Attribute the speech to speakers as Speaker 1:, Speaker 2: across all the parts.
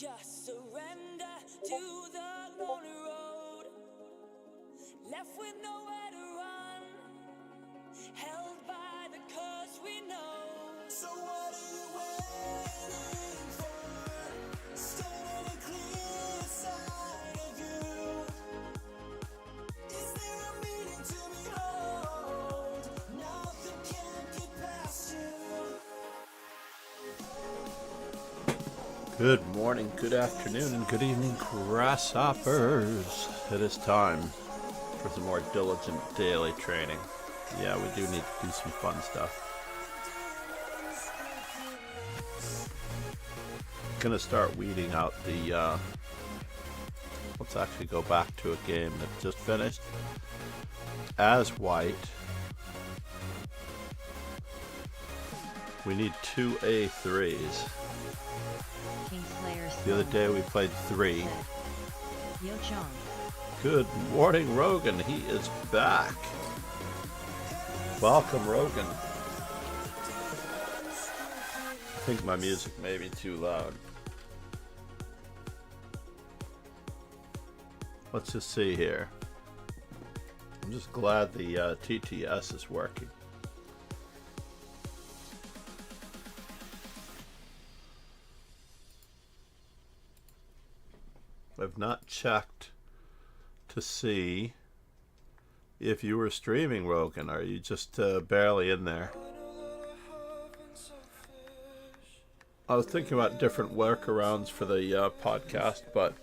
Speaker 1: Just surrender to the lonely road, left with nowhere to run, held by the curse we know. So what are you waiting for? Standing a clear side of you. Is there a meaning to behold? Nothing can get past you.
Speaker 2: Good morning, good afternoon, and good evening, grasshoppers. It is time for some more diligent daily training. Yeah, we do need to do some fun stuff. Gonna start weeding out the, let's actually go back to a game that just finished. As white, we need 2 A3s. The other day we played 3. Good morning, Rogan. He is back. Welcome, Rogan. I think my music may be too loud. Let's just see here. I'm just glad the TTS is working. I've not checked to see if you were streaming, Rogan. Are you just barely in there? I was thinking about different workarounds for the podcast, but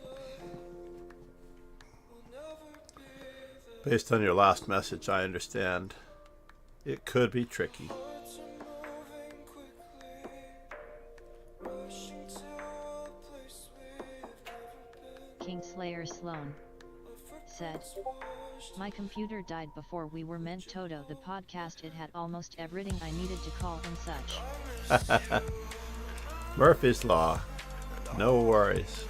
Speaker 2: based on your last message, I understand it could be tricky.
Speaker 3: Kingslayer Sloan said, "My computer died before we were meant Toto the podcast. It had almost everything I needed to call and such."
Speaker 2: Murphy's Law. No worries.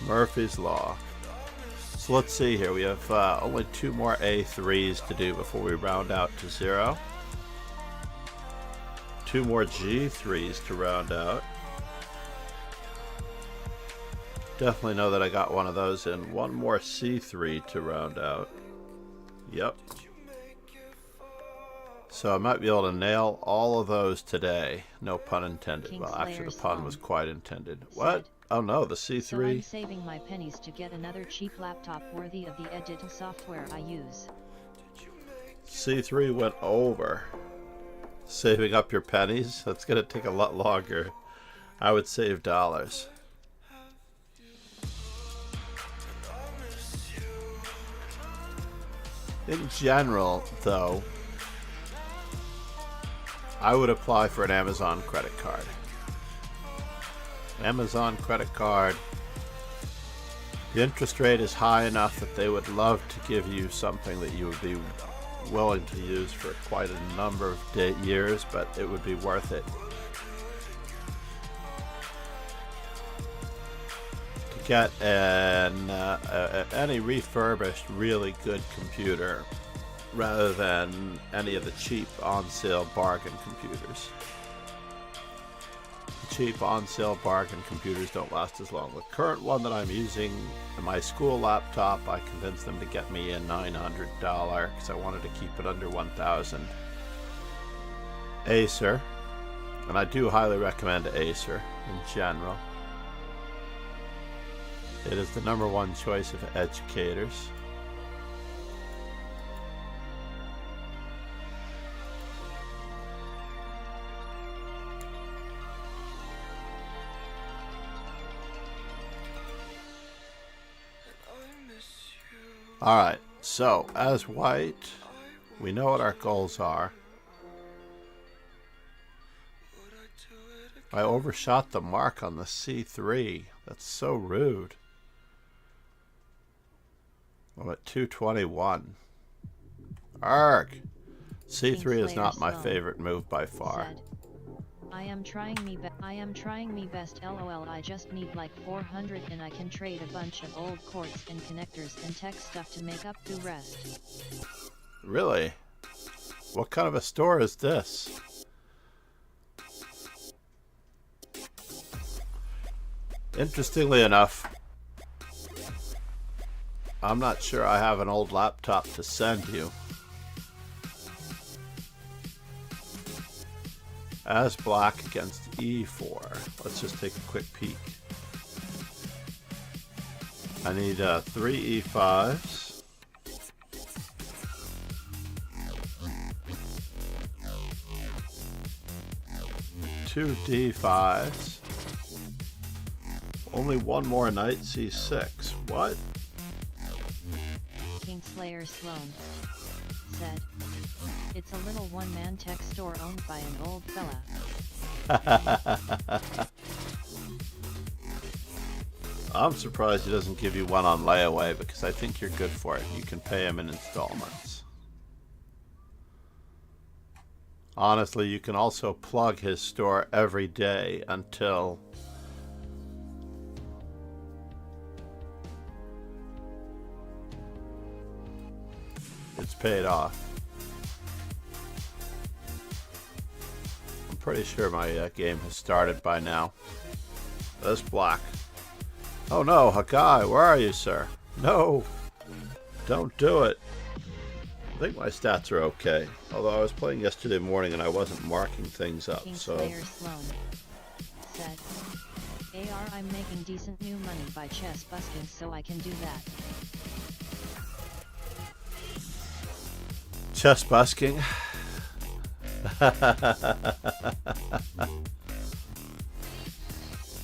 Speaker 2: Murphy's Law. So let's see here. We have only 2 more A3s to do before we round out to 0. 2 more G3s to round out. Definitely know that I got one of those in. 1 more C3 to round out. Yep. So I might be able to nail all of those today. No pun intended. Well, actually the pun was quite intended. What? Oh no, the C3.
Speaker 3: So I'm saving my pennies to get another cheap laptop worthy of the editing software I use.
Speaker 2: C3 went over. Saving up your pennies? That's going to take a lot longer. I would save dollars. In general, though, I would apply for an Amazon credit card. Amazon credit card. The interest rate is high enough that they would love to give you something that you would be willing to use for quite a number of years, but it would be worth it. To get any refurbished, really good computer rather than any of the cheap on-sale bargain computers. Cheap on-sale bargain computers don't last as long. The current one that I'm using, my school laptop, I convinced them to get me a $900 because I wanted to keep it under $1,000. Acer, and I do highly recommend Acer in general. It is the #1 choice of educators. Alright, so as white, we know what our goals are. I overshot the mark on the C3. That's so rude. I'm at 221. Arg! C3 is not my favorite move by far.
Speaker 3: I am trying me best lol. I just need like 400 and I can trade a bunch of old cords and connectors and tech stuff to make up the rest.
Speaker 2: Really? What kind of a store is this? Interestingly enough, I'm not sure I have an old laptop to send you. As black against E4. Let's just take a quick peek. I need 3 E5s. 2 D5s. Only one more knight C6. What?
Speaker 3: Kingslayer Sloan said, "It's a little one-man tech store owned by an old fella."
Speaker 2: I'm surprised he doesn't give you one on layaway, because I think you're good for it. You can pay him in installments. Honestly, you can also plug his store every day until it's paid off. I'm pretty sure my game has started by now. That's black. Oh no, Hakai, where are you, sir? No, don't do it. I think my stats are okay. Although I was playing yesterday morning and I wasn't marking things up,
Speaker 3: Kingslayer Sloan said, "AR, I'm making decent new money by chess busking, so I can do that."
Speaker 2: Chess busking.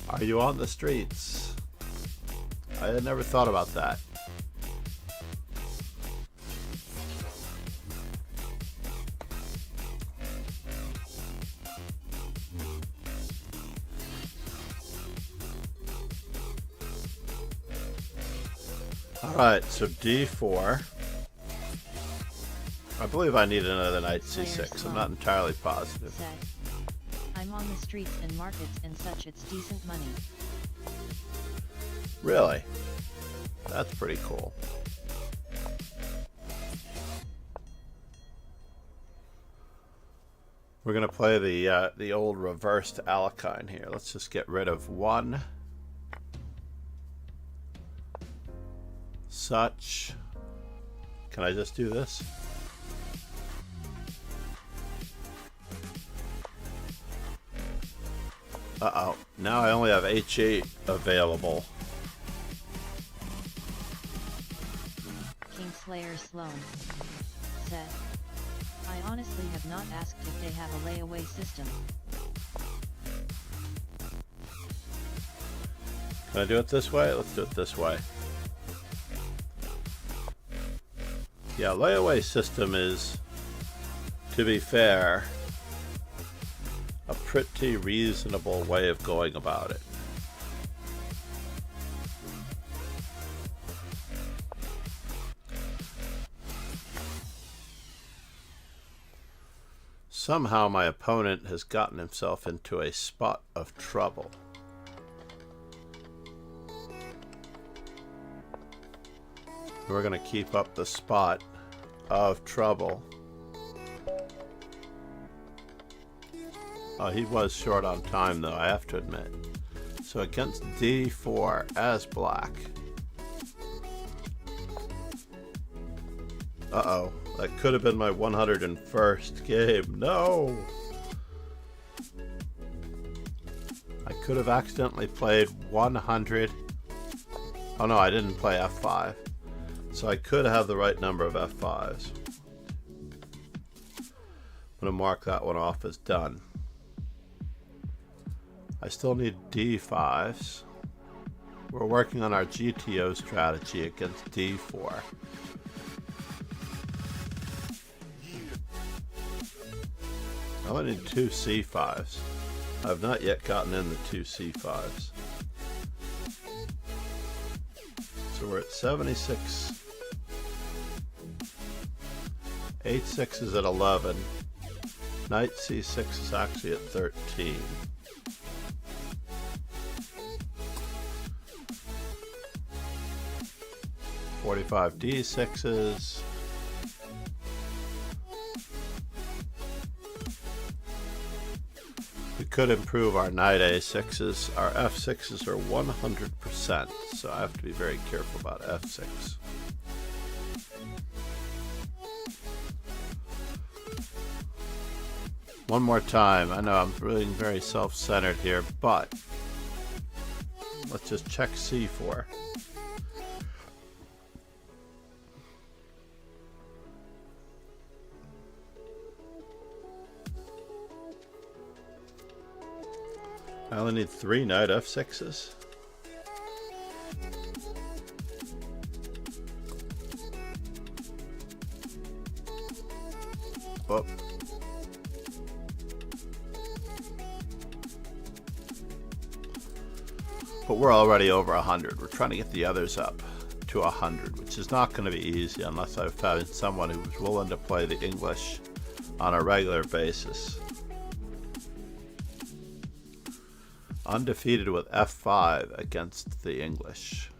Speaker 2: Are you on the streets? I had never thought about that. Alright, so D4. I believe I need another knight C6. I'm not entirely positive.
Speaker 3: Said, "I'm on the streets and markets and such, it's decent money."
Speaker 2: Really? That's pretty cool. We're gonna play the old reversed Alekhine here. Let's just get rid of one. Such. Can I just do this? Uh-oh. Now I only have H8 available.
Speaker 3: Kingslayer Sloan said, "I honestly have not asked if they have a layaway system."
Speaker 2: Can I do it this way? Let's do it this way. Yeah, layaway system is, to be fair, a pretty reasonable way of going about it. Somehow my opponent has gotten himself into a spot of trouble. We're going to keep up the spot of trouble. Oh, he was short on time, though, I have to admit. So against D4 as black. Uh-oh. That could have been my 101st game. No! I could have accidentally played 100. Oh no, I didn't play F5. So I could have the right number of F5s. I'm going to mark that one off as done. I still need D5s. We're working on our GTO strategy against D4. I only need 2 C5s. I've not yet gotten in the 2 C5s. So we're at 76. H6 is at 11. Knight C6 is actually at 13. $45 D6s. could improve our knight a6s. Our f6s are 100%, so I have to be very careful about f6. One more time. I know I'm being very self-centered here, but let's just check c4. I only need 3 knight f6s. Whoop. But we're already over 100. We're trying to get the others up to 100, which is not going to be easy unless I've found someone who's willing to play the English on a regular basis. Undefeated with f5 against the English.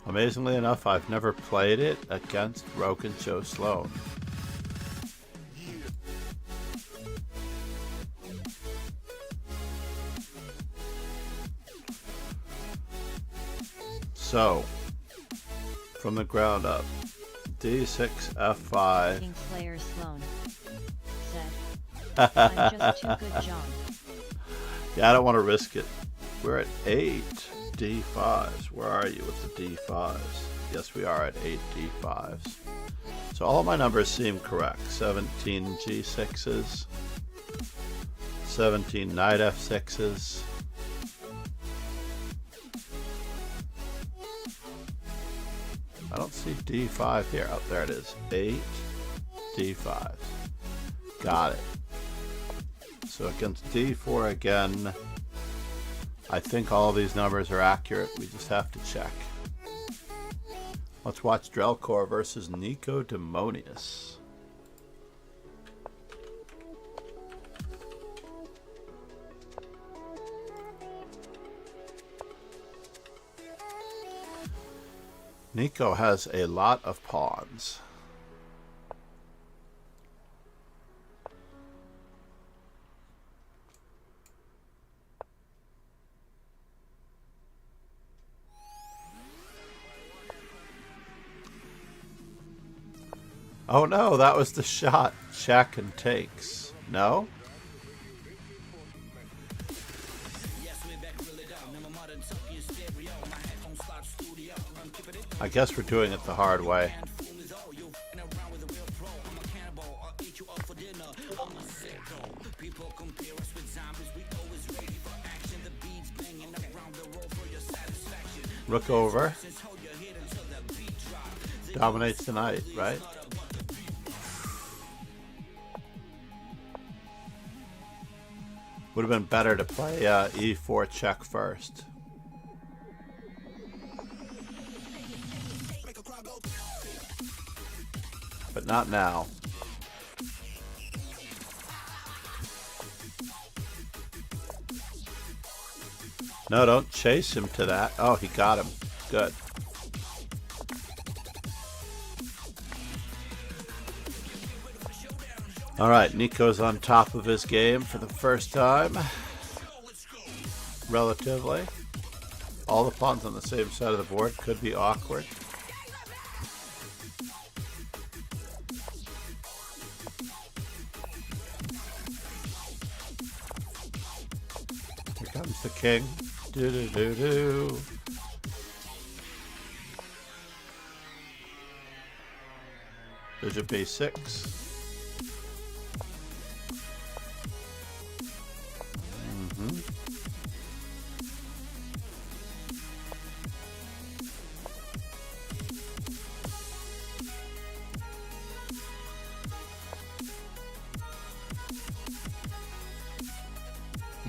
Speaker 2: Amazingly enough, I've never played it against Roke and Joe Sloan. So, from the ground up, d6, f5.
Speaker 3: Kingslayer Sloan said, I'm just too good, John.
Speaker 2: Yeah, I don't want to risk it. We're at 8 d5s. Where are you with the d5s? Yes, we are at 8 d5s. So all of my numbers seem correct. 17 g6s, 17 knight f6s. I don't see d5 here. Oh, there it is. 8 d5s. Got it. So against d4 again, I think all these numbers are accurate. We just have to check. Let's watch Drelkor versus Nico Demonius. Nico has a lot of pawns. Oh no, that was the shot. Check and takes. No? I guess we're doing it the hard way. Rook over. Dominates the knight, right? Would have been better to play e4 check first. But not now. No, don't chase him to that. Oh, he got him. Good. All right, Nico's on top of his game for the first time. Relatively. All the pawns on the same side of the board could be awkward. Here comes the king. Do-do-do-do. Bishop b6.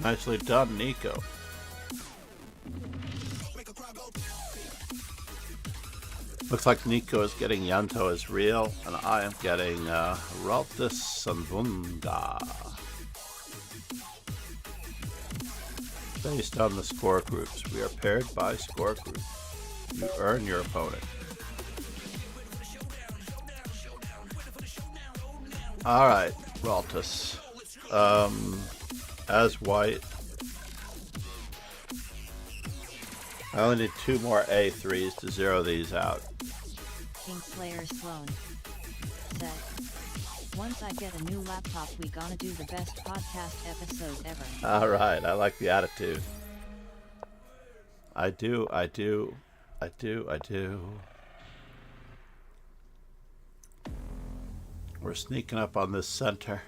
Speaker 2: Nicely done, Nico. Looks like Nico is getting Yanto as real, and I am getting Raltis Sanvunda. Based on the score groups, we are paired by score group. You earn your opponent. Alright, Raltus. As white, I only need 2 more A3s to zero these out.
Speaker 3: Kingslayer Sloan said, once I get a new laptop we gonna do the best podcast episode ever.
Speaker 2: Alright, I like the attitude. I do. We're sneaking up on this center.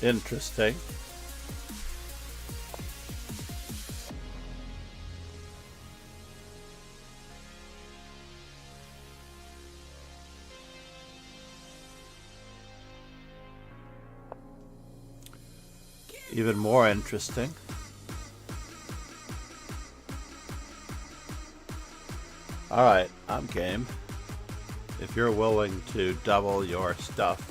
Speaker 2: Interesting. Even more interesting. Alright, I'm game. If you're willing to double your stuff.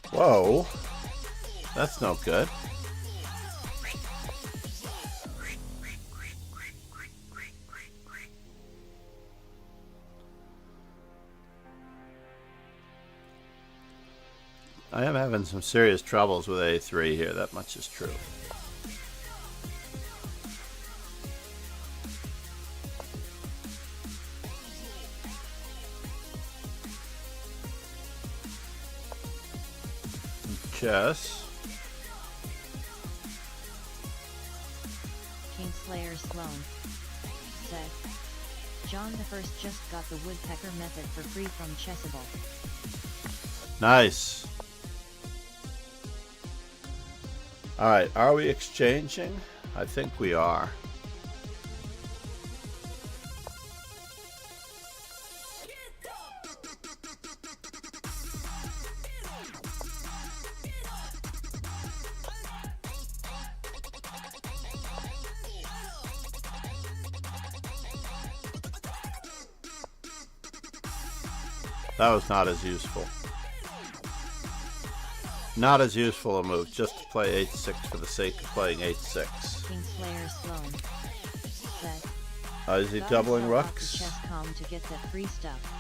Speaker 2: Whoa, that's no good. I am having some serious troubles with A3 here, that much is true. Chess.
Speaker 3: Kingslayer Sloan said, John the First just got the woodpecker method for free from Chessable.
Speaker 2: Nice. Alright, are we exchanging? I think we are. That was not as useful. Not as useful a move, just to play h6 for the sake of playing h6.
Speaker 3: Kingslayer Sloan said,
Speaker 2: Is he doubling rooks?
Speaker 3: Chess.com to get that free stuff.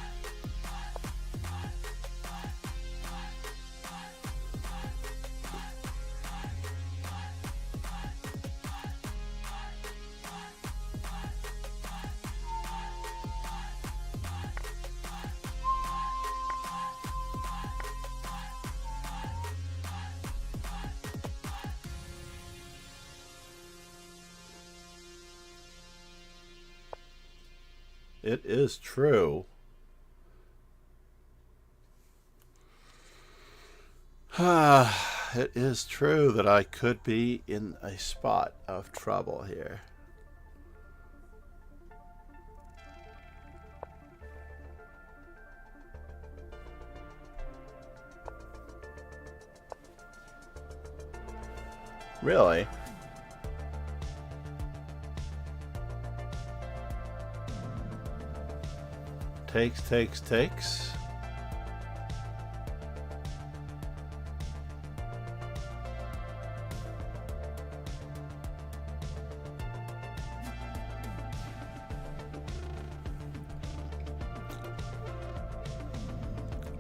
Speaker 2: It is true. It is true that I could be in a spot of trouble here. Really? Takes.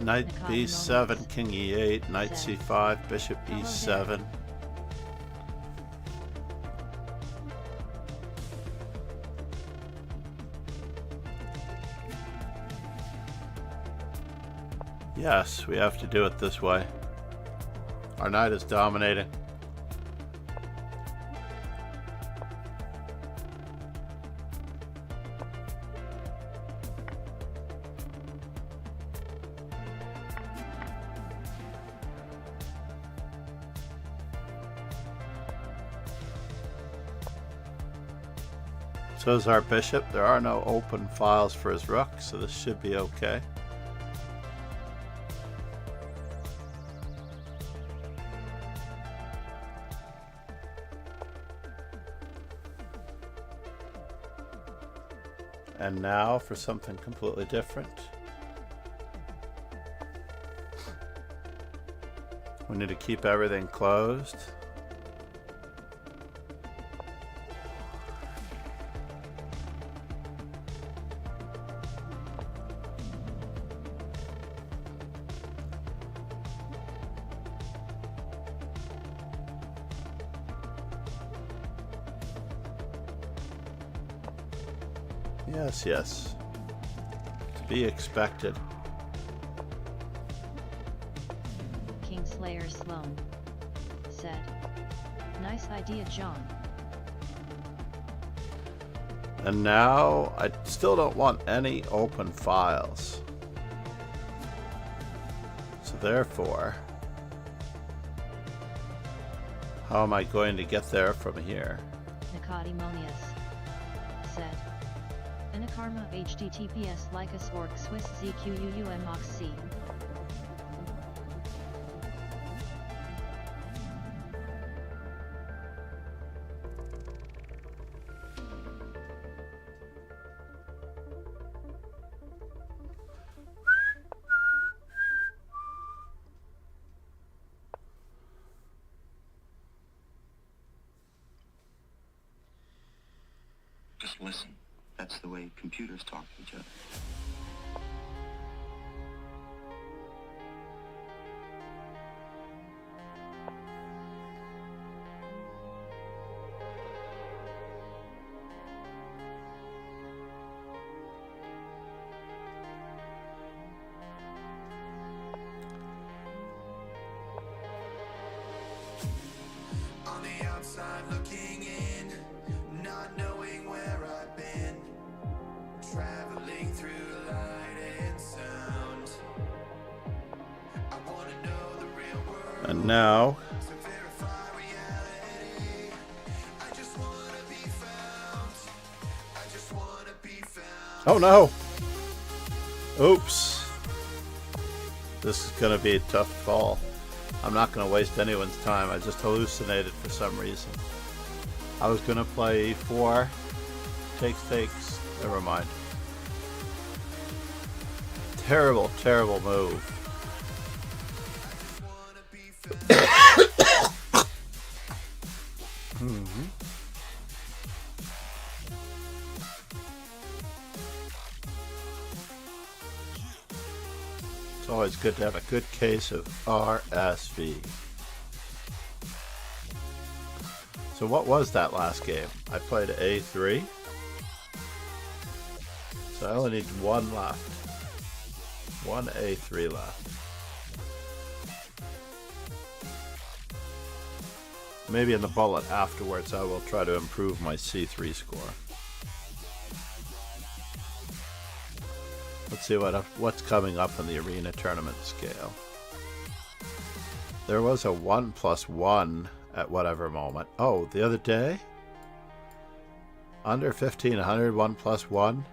Speaker 2: Knight b7, king e8, knight c5, bishop e7. Yes, we have to do it this way. Our knight is dominating. So is our bishop. There are no open files for his rook, so this should be okay. And now for something completely different. We need to keep everything closed. Yes, yes. To be expected.
Speaker 3: Kingslayer Sloan said, "Nice idea, John."
Speaker 2: And now I still don't want any open files. So therefore, how am I going to get there from here?
Speaker 3: Nicodemonius said, "Anakarma https Lycus org Swiss ZQUUMOXC."
Speaker 4: Just listen. That's the way computers talk to each other.
Speaker 1: On the outside looking in, not knowing where I've been, traveling through light and sound. I want to know the real world,
Speaker 2: And now,
Speaker 1: so verify reality. I just want to be found. I just want to be found.
Speaker 2: oh no! Oops. This is going to be a tough fall. I'm not going to waste anyone's time. I just hallucinated for some reason. I was going to play e4. Takes. Never mind. Terrible, terrible move. It's always good to have a good case of RSV. So what was that last game? I played A3. So I only need one left. One A3 left. Maybe in the bullet afterwards I will try to improve my C3 score. Let's see what's coming up in the arena tournament scale. There was a 1+1 at whatever moment. Oh, the other day? Under 1500, 1+1.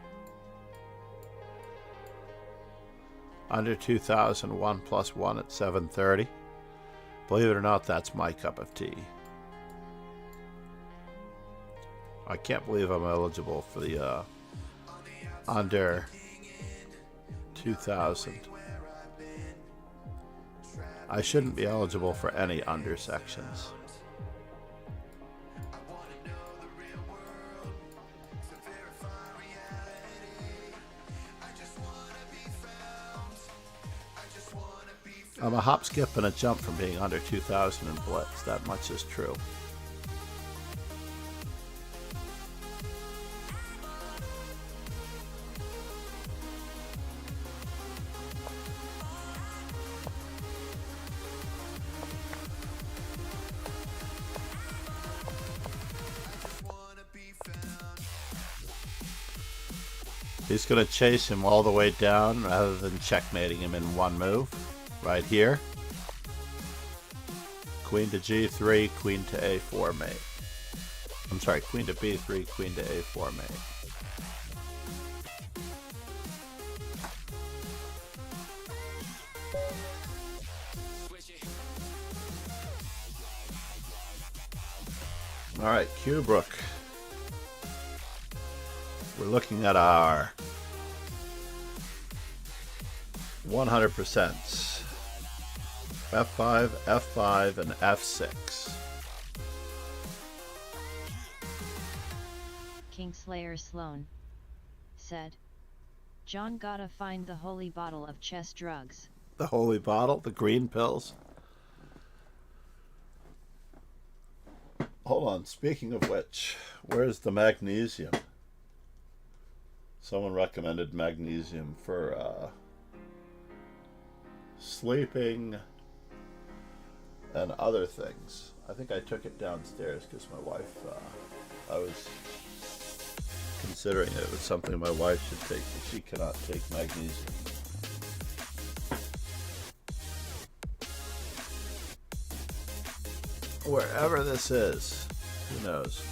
Speaker 2: Under 2000, 1+1 at 730. Believe it or not, that's my cup of tea. I can't believe I'm eligible for the under 2000. I shouldn't be eligible for any under sections. I'm a hop, skip, and a jump from being under 2000 in Blitz. That much is true. He's going to chase him all the way down rather than checkmating him in one move. Right here. Queen to G3, queen to A4 mate. I'm sorry, queen to b3, queen to a4 mate. All right, Q-Brook. We're looking at our 100%. F5, F5, and F6.
Speaker 3: Kingslayer Sloan said, John gotta find the holy bottle of chess drugs.
Speaker 2: The holy bottle? The green pills? Hold on, speaking of which, where's the magnesium? Someone recommended magnesium for sleeping and other things. I think I took it downstairs because my wife, I was considering it was something my wife should take, but she cannot take magnesium. Wherever this is, who knows?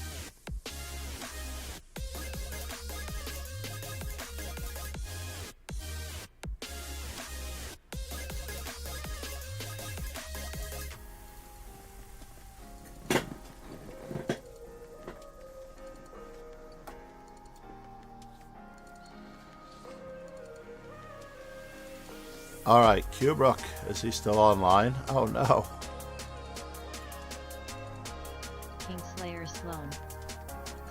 Speaker 2: All right, Q-Brook, is he still online? Oh no.
Speaker 3: Kingslayer Sloan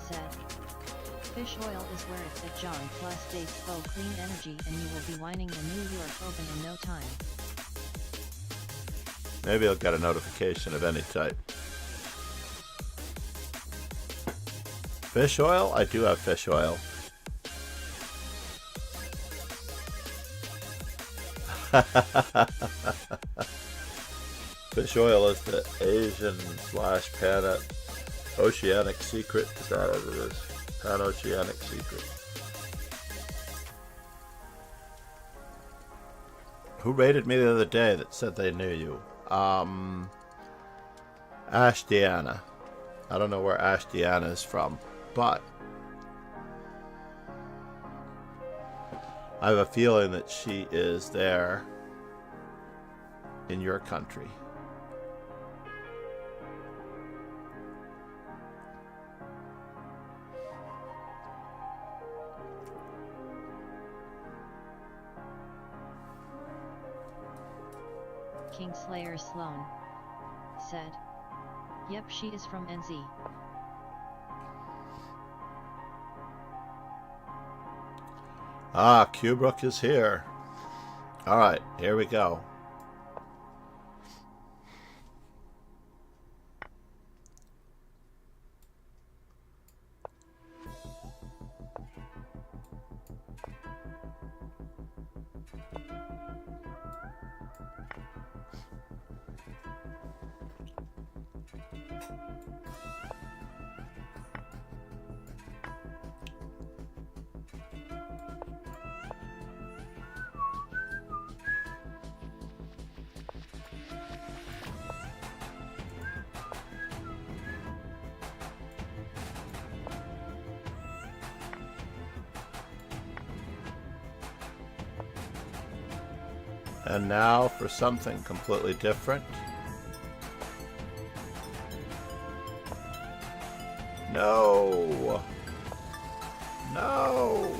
Speaker 3: said, fish oil is where it's at John plus dates clean energy and you will be whining the New York Open in no time.
Speaker 2: Maybe I'll get a notification of any type. Fish oil? I do have fish oil. Fish oil is the Asian / pan-oceanic secret. Is that what it is? Pan-oceanic secret. Who rated me the other day that said they knew you? Ash Deanna. I don't know where Ash Deanna is from, but I have a feeling that she is there in your country.
Speaker 3: Kingslayer Sloan said, yep, she is from NZ.
Speaker 2: Ah, Q-Brook is here. All right, here we go. And now for something completely different. No. No.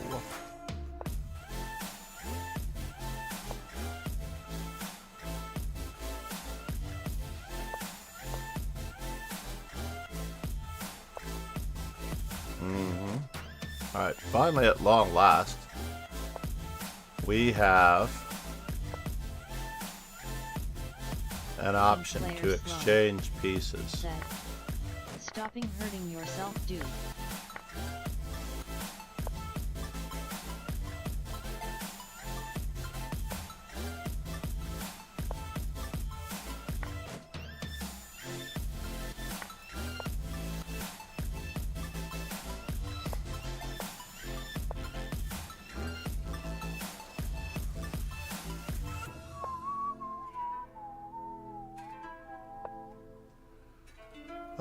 Speaker 2: All right, finally at long last, we have an option to exchange pieces.
Speaker 3: Said, stopping hurting yourself, dude.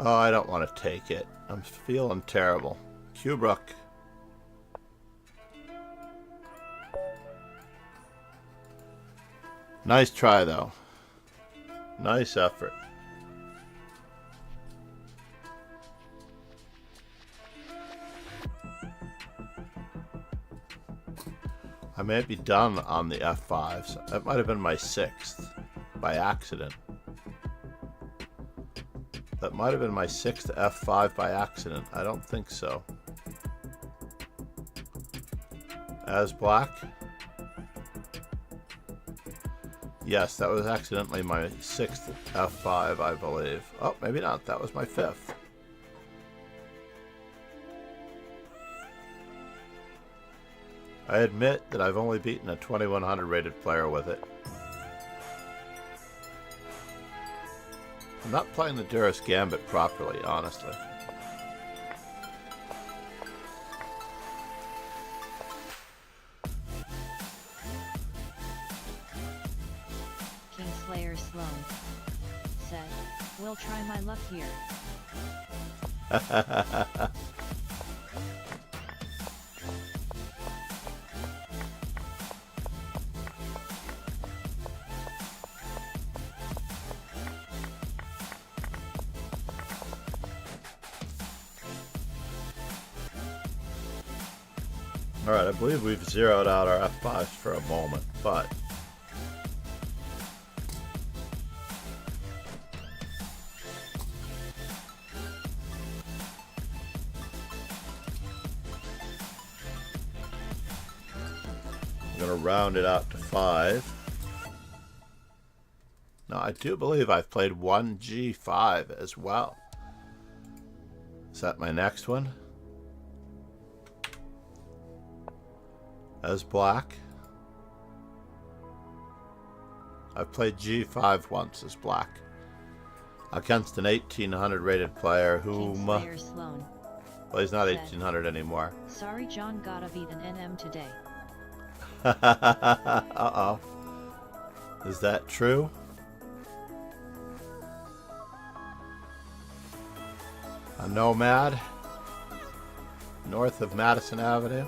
Speaker 2: Oh, I don't want to take it. I'm feeling terrible. Cuebrook. Nice try, though. Nice effort. I may be done on the F5s. That might have been my 6th by accident. That might have been my 6th F5 by accident. I don't think so. As black? Yes, that was accidentally my 6th F5, I believe. Oh, maybe not. That was my 5th. I admit that I've only beaten a 2100 rated player with it. I'm not playing the Duras Gambit properly, honestly.
Speaker 3: Kingslayer Sloan said, "We'll try my luck here."
Speaker 2: Alright, I believe we've zeroed out our F5s for a moment, but I'm going to round it out to 5. Now, I do believe I've played one G5 as well. Is that my next one? As black. I've played G5 once as black against an 1800 rated player whom well, he's not 1800 anymore.
Speaker 3: Sorry, John gotta beat an NM today.
Speaker 2: Uh-oh. Is that true? A nomad north of Madison Avenue.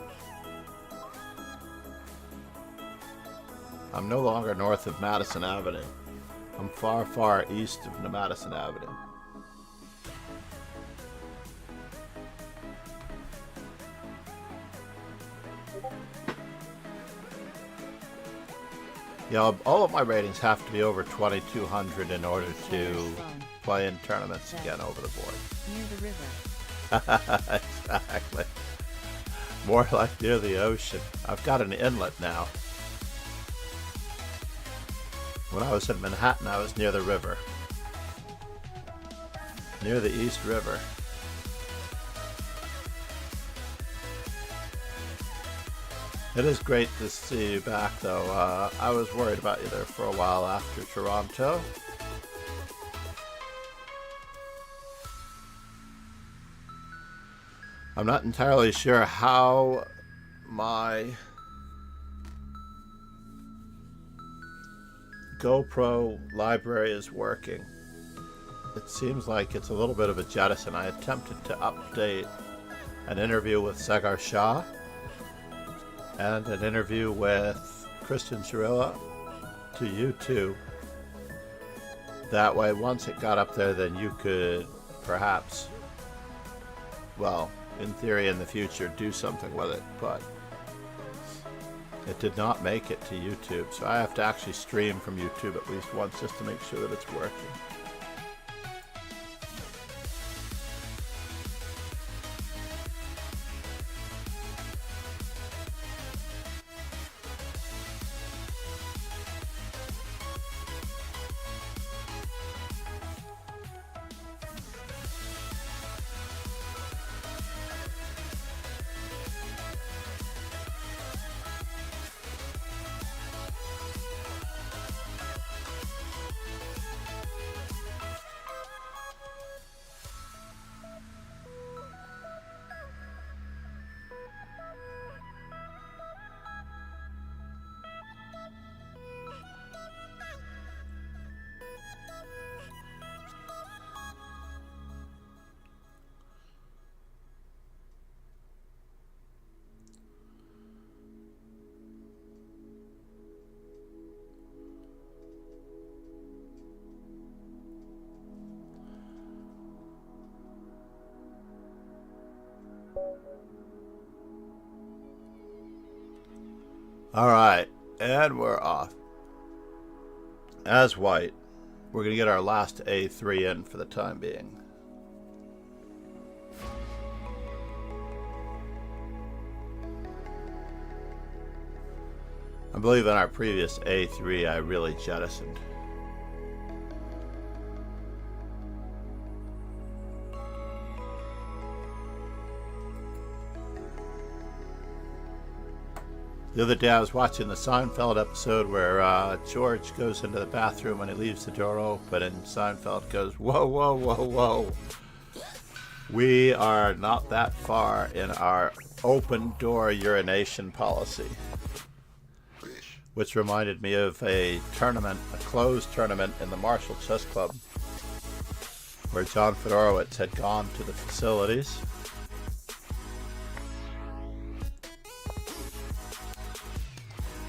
Speaker 2: I'm no longer north of Madison Avenue. I'm far, far east of Madison Avenue. Yeah, all of my ratings have to be over 2200 in order to play in tournaments again over the board.
Speaker 3: Near the river.
Speaker 2: Exactly. More like near the ocean. I've got an inlet now. When I was in Manhattan, I was near the river. Near the East River. It is great to see you back, though. I was worried about you there for a while after Toronto. I'm not entirely sure how my GoPro library is working. It seems like it's a little bit of a jettison. I attempted to update an interview with Sagar Shah and an interview with Christian Chirilla to YouTube. That way, once it got up there, then you could perhaps, well, in theory in the future, do something with it, but it did not make it to YouTube, so I have to actually stream from YouTube at least once just to make sure that it's working. Alright, and we're off. As white, we're going to get our last A3 in for the time being. I believe in our previous A3 I really jettisoned. The other day I was watching the Seinfeld episode where George goes into the bathroom and he leaves the door open and Seinfeld goes, whoa, whoa, whoa, whoa. We are not that far in our open door urination policy. Which reminded me of a tournament, a closed tournament in the Marshall Chess Club where John Fedorowicz had gone to the facilities.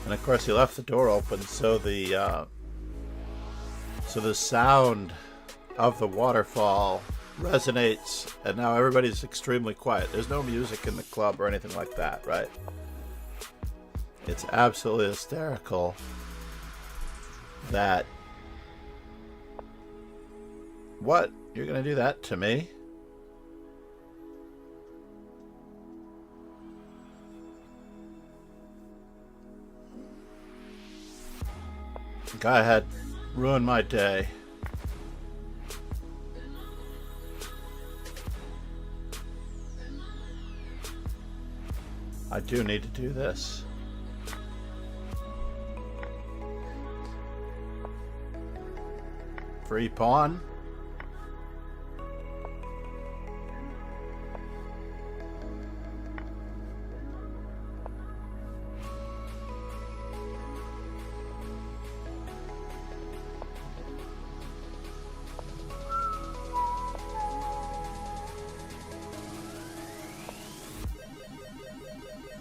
Speaker 2: And of course, he left the door open, so the sound of the waterfall resonates, and now everybody's extremely quiet. There's no music in the club or anything like that, right? It's absolutely hysterical that... What? You're gonna do that to me? Guy had ruined my day. I do need to do this. Free pawn.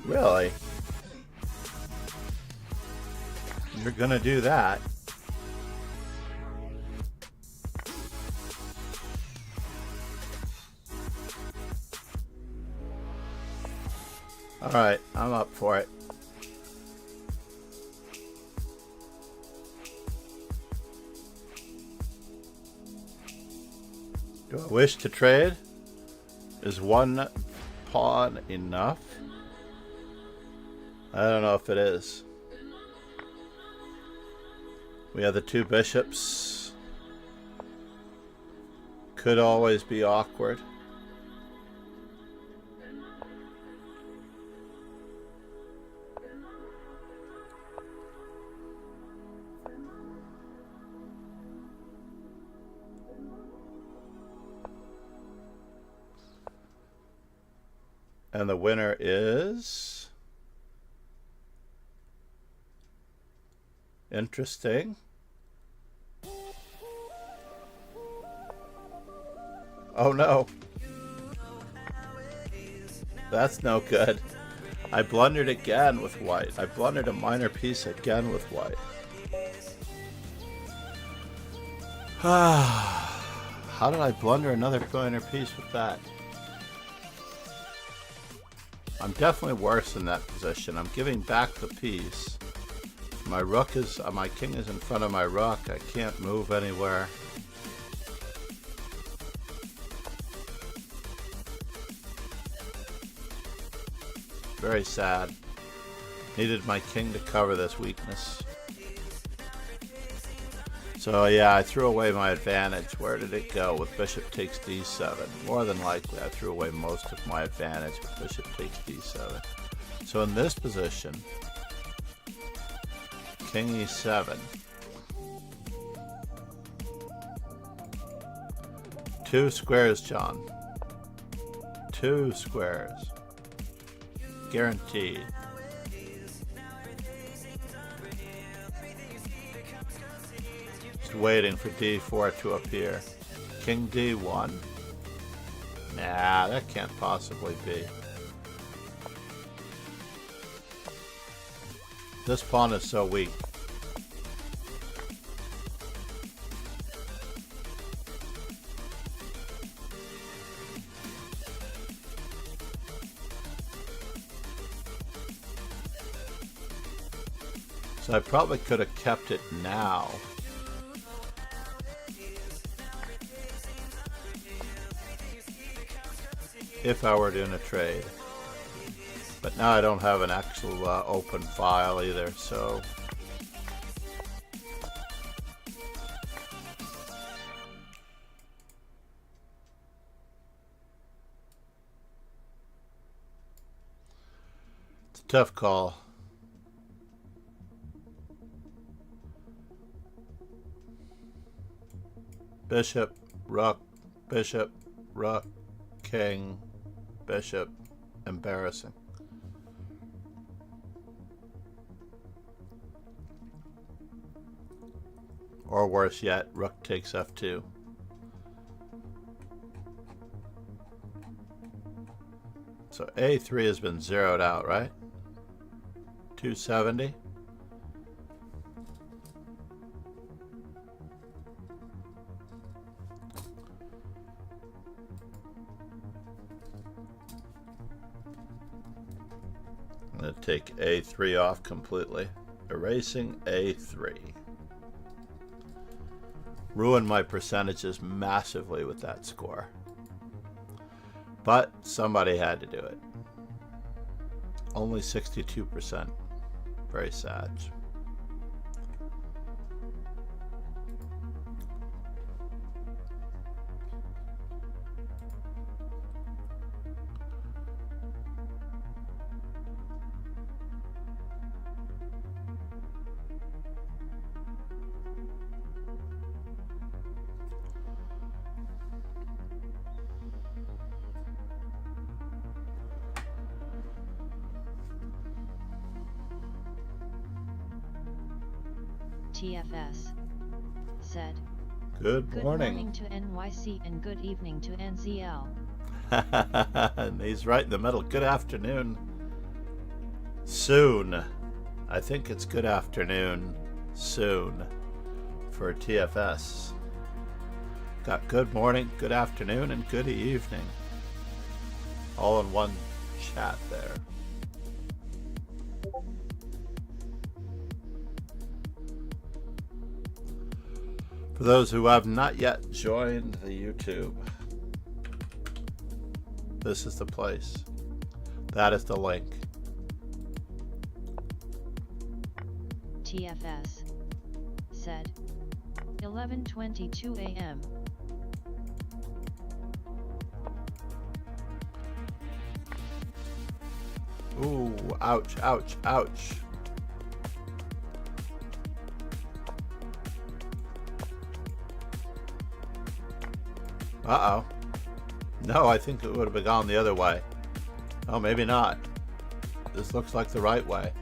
Speaker 2: Really? You're gonna do that? Alright, I'm up for it. Do I wish to trade? Is one pawn enough? I don't know if it is. We have the two bishops. Could always be awkward. And the winner is... Interesting. Oh no. That's no good. I blundered again with white. I blundered a minor piece again with white. How did I blunder another minor piece with that? I'm definitely worse in that position. I'm giving back the piece. My rook is, my king is in front of my rook. I can't move anywhere. Very sad. Needed my king to cover this weakness. So yeah, I threw away my advantage. Where did it go? With bishop takes d7. More than likely, I threw away most of my advantage with bishop takes d7. So in this position, king e7. Two squares, John. Two squares. Guaranteed. Just waiting for d4 to appear. King d1. Nah, that can't possibly be. This pawn is so weak. So I probably could have kept it now. If I were doing a trade. But now I don't have an actual open file either, so... It's a tough call. Bishop, rook, king, bishop, embarrassing. Or worse yet, rook takes f2. So a3 has been zeroed out, right? 270. I'm going to take a3 off completely. Erasing a3. Ruined my percentages massively with that score. But somebody had to do it. Only 62%. Very sad.
Speaker 3: TFS said,
Speaker 2: Good morning.
Speaker 3: morning to NYC and good evening to NZL.
Speaker 2: And he's right in the middle. Good afternoon. Soon. I think it's good afternoon soon for TFS. Got good morning, good afternoon, and good evening. All in one chat there. For those who have not yet joined the YouTube, this is the place. That is the link.
Speaker 3: TFS said, 11:22 a.m.
Speaker 2: Ooh, ouch, ouch, ouch. Uh-oh. No, I think it would have gone the other way. Oh, maybe not. This looks like the right way.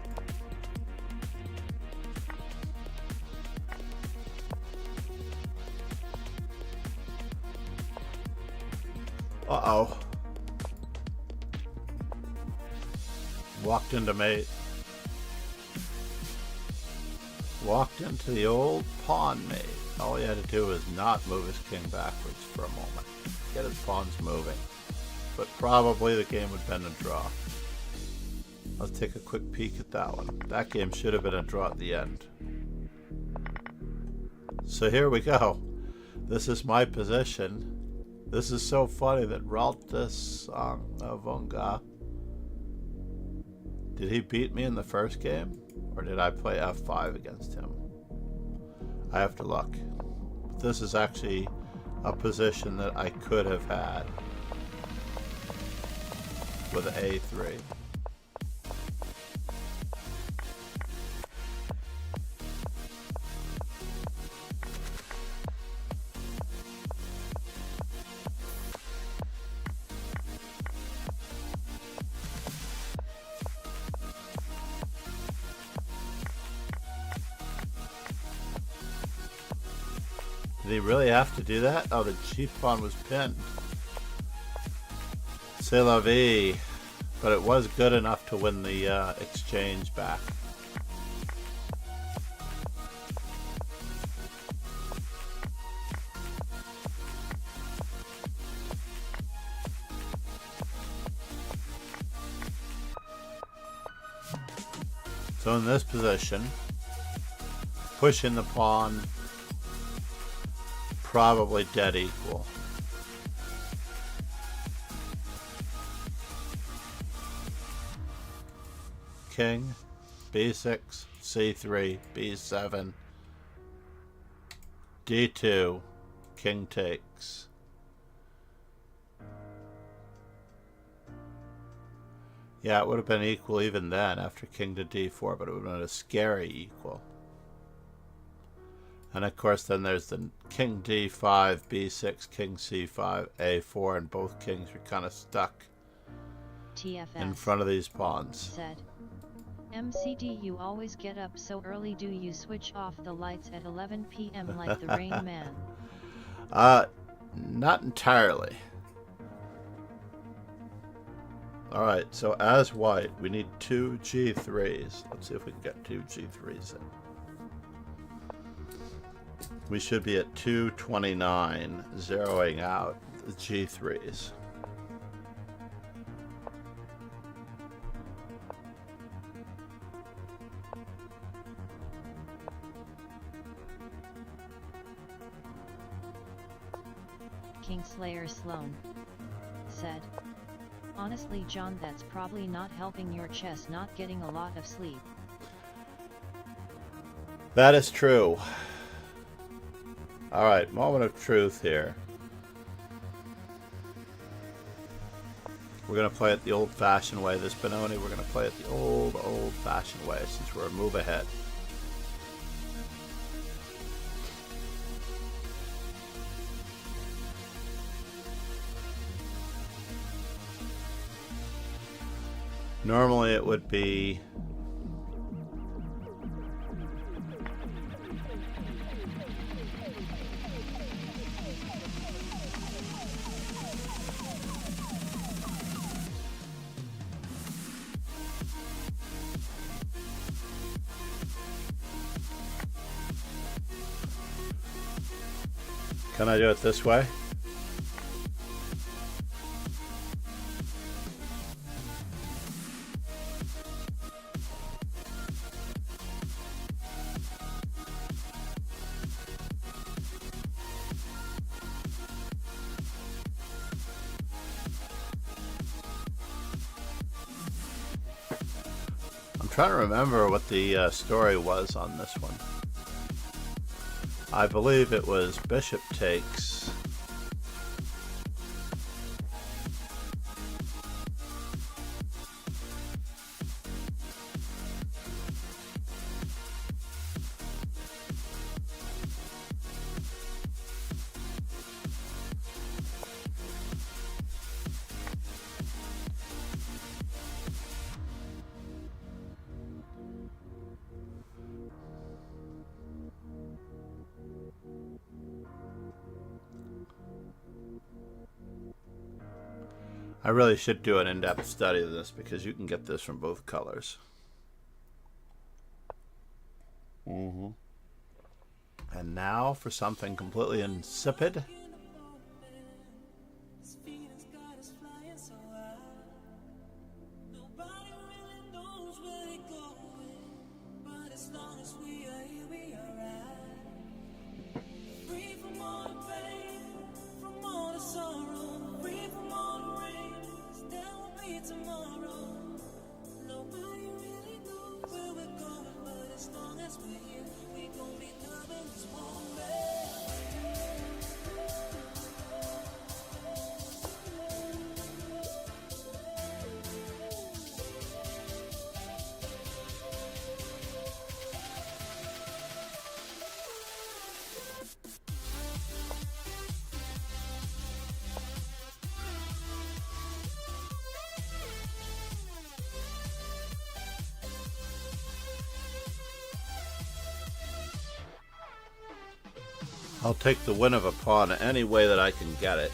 Speaker 2: Uh-oh. Walked into mate. Walked into the old pawn mate. All he had to do was not move his king backwards for a moment. Get his pawns moving. But probably the game would have been a draw. Let's take a quick peek at that one. That game should have been a draw at the end. So here we go. This is my position. This is so funny that Raltis Avonga. Did he beat me in the first game? Or did I play f5 against him? I have to look. This is actually a position that I could have had with a3. Did he really have to do that? Oh, the cheap pawn was pinned. C'est la vie. But it was good enough to win the exchange back. So in this position, pushing the pawn, probably dead equal. King, b6, c3, b7, d2, king takes. Yeah, it would have been equal even then after king to d4, but it would have been a scary equal. And of course then there's the king d5, b6, king c5, a4, and both kings are kind of stuck
Speaker 3: TFS
Speaker 2: in front of these pawns.
Speaker 3: said, MCD, you always get up so early. Do you switch off the lights at 11 p.m. like the Rain Man?
Speaker 2: Not entirely. Alright, so as white, we need 2 g3s. Let's see if we can get 2 g3s in. We should be at 229, zeroing out the g3s.
Speaker 3: Kingslayer Sloan said, honestly John, that's probably not helping your chess not getting a lot of sleep.
Speaker 2: That is true. Alright, moment of truth here. We're going to play it the old-fashioned way. This Benoni, we're going to play it the old-fashioned way since we're a move ahead. Normally it would be Can I do it this way? I'm trying to remember what the story was on this one. I believe it was bishop takes. I really should do an in-depth study of this because you can get this from both colors. And now for something completely insipid. I'll take the win of a pawn any way that I can get it.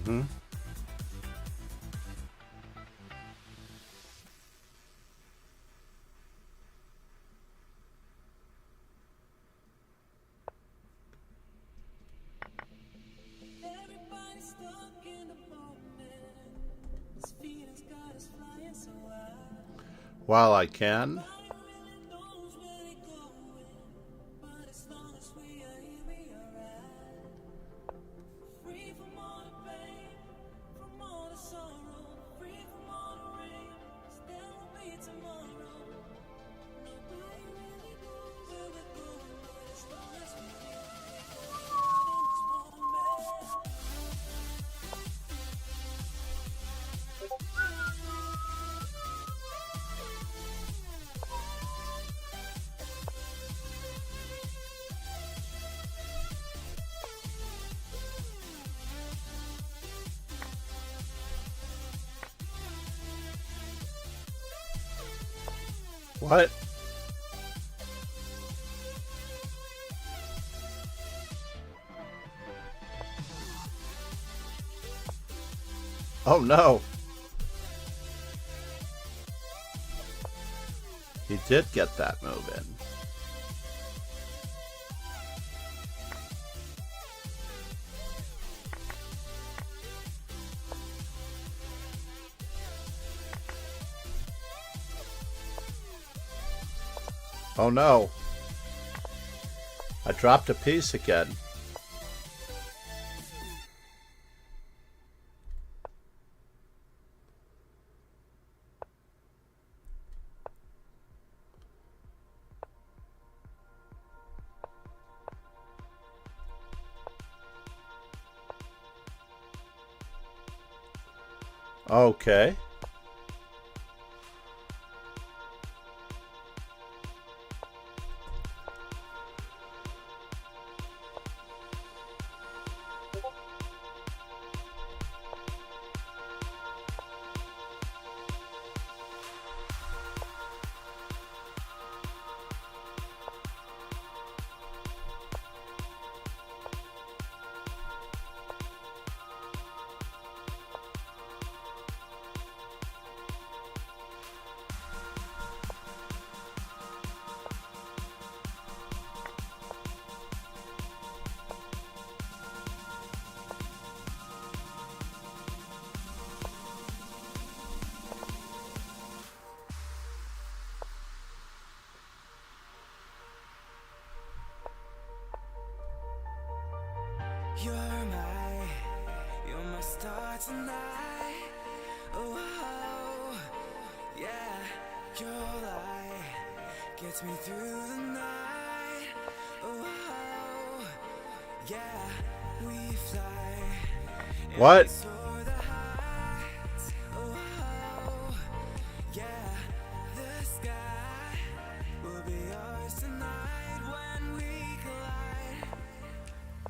Speaker 2: Mm-hmm.
Speaker 1: Everybody's stuck in the moment. This feeling's got us flying so high.
Speaker 2: While I can.
Speaker 1: Nobody really knows where they're going, but as long as we are here, we are right. Free from all the pain, from all the sorrow, free from all the rain. 'Cause there will be tomorrow. Nobody really knows where we're going, but as long as we're here, we are in this moment.
Speaker 2: What? Oh no! He did get that move in. Oh no! I dropped a piece again. Okay.
Speaker 1: You're my star tonight. Oh, oh, yeah, your light gets me through the night. Oh, oh, yeah, we fly. And
Speaker 2: What?
Speaker 1: we soar the heights. Oh, oh, yeah, the sky will be ours tonight when we collide.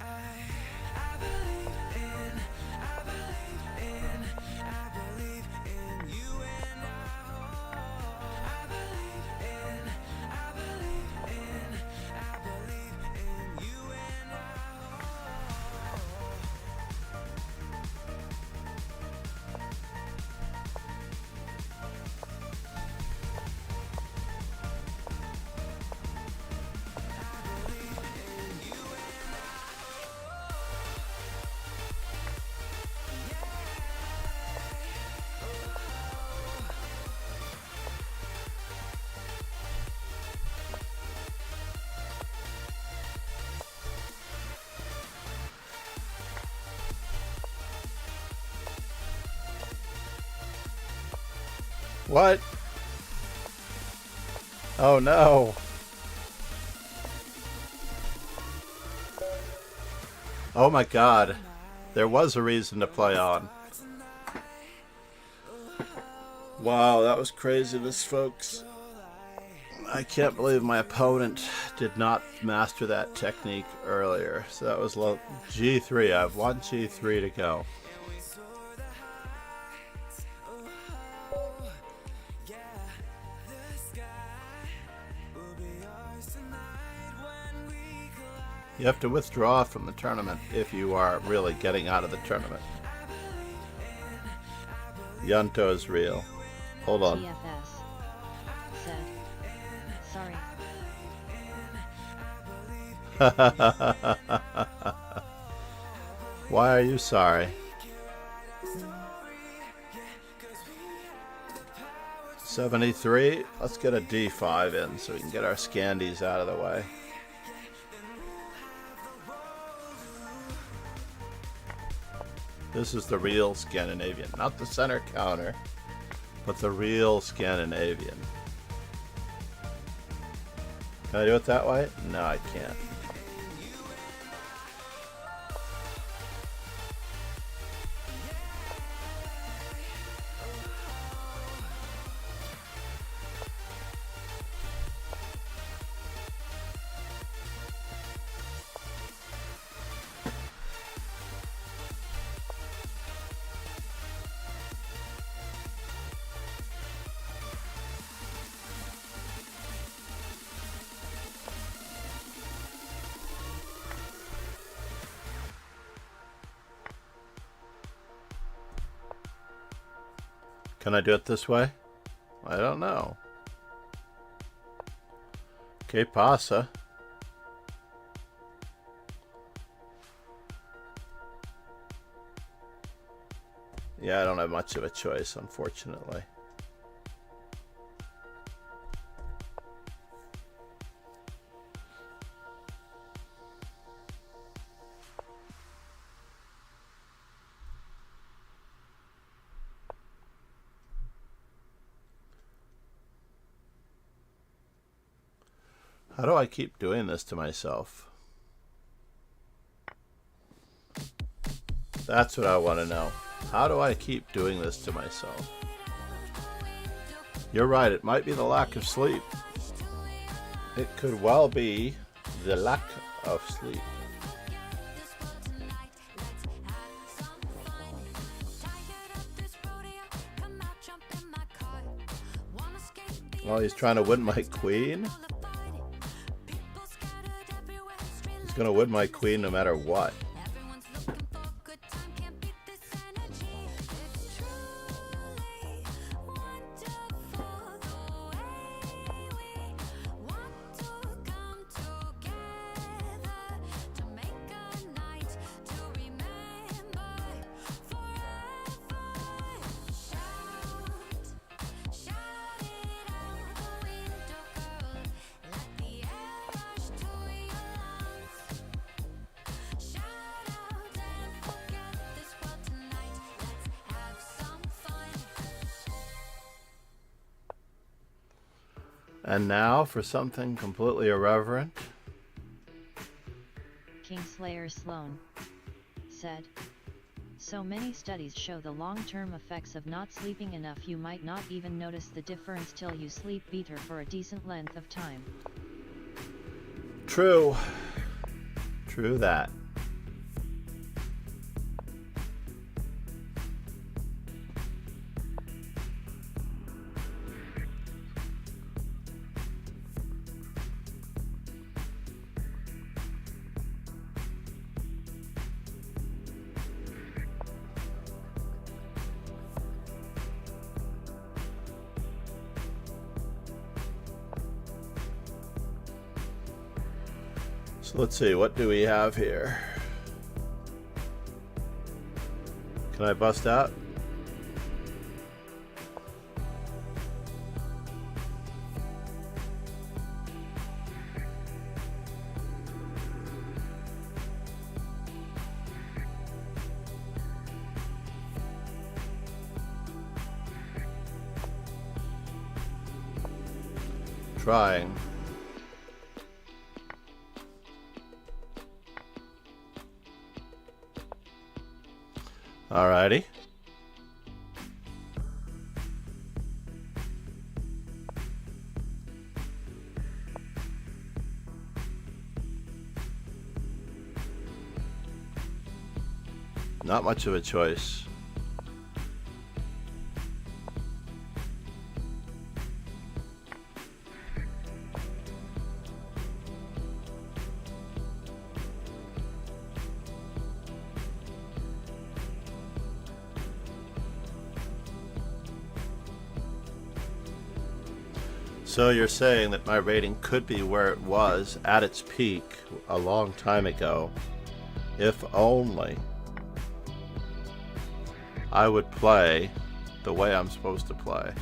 Speaker 1: I believe in you and I believe in you and
Speaker 2: What? Oh no. Oh my god. There was a reason to play on. Wow, that was craziness, folks. I can't believe my opponent did not master that technique earlier. So that was G3. I have one G3 to go. You have to withdraw from the tournament if you are really getting out of the tournament. Yunto is real. Hold on.
Speaker 3: TFS said, sorry.
Speaker 2: Why are you sorry? 73. Let's get a D5 in so we can get our Scandies out of the way. This is the real Scandinavian, not the center counter, but the real Scandinavian. Can I do it that way? No, I can't. Can I do it this way? I don't know. Que pasa? Yeah, I don't have much of a choice, unfortunately. How do I keep doing this to myself? That's what I want to know. How do I keep doing this to myself? You're right, it might be the lack of sleep. It could well be the lack of sleep. Oh, he's trying to win my queen? He's gonna win my queen no matter what. And now for something completely irreverent.
Speaker 3: Kingslayer Sloan said, so many studies show the long-term effects of not sleeping enough. You might not even notice the difference till you sleep better for a decent length of time.
Speaker 2: True. True that. So let's see, what do we have here? Can I bust out? Trying. Alrighty. Not much of a choice. So you're saying that my rating could be where it was at its peak a long time ago, if only I would play the way I'm supposed to play.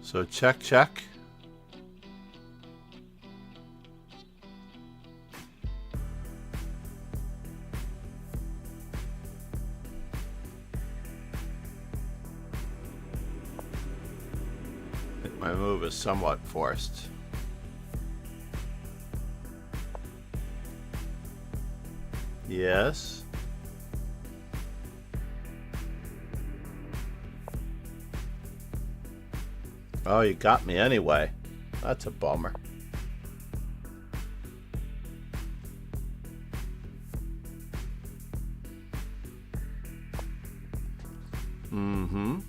Speaker 2: So check, check. I think my move is somewhat forced. Yes. Oh, you got me anyway. That's a bummer. Mm-hmm.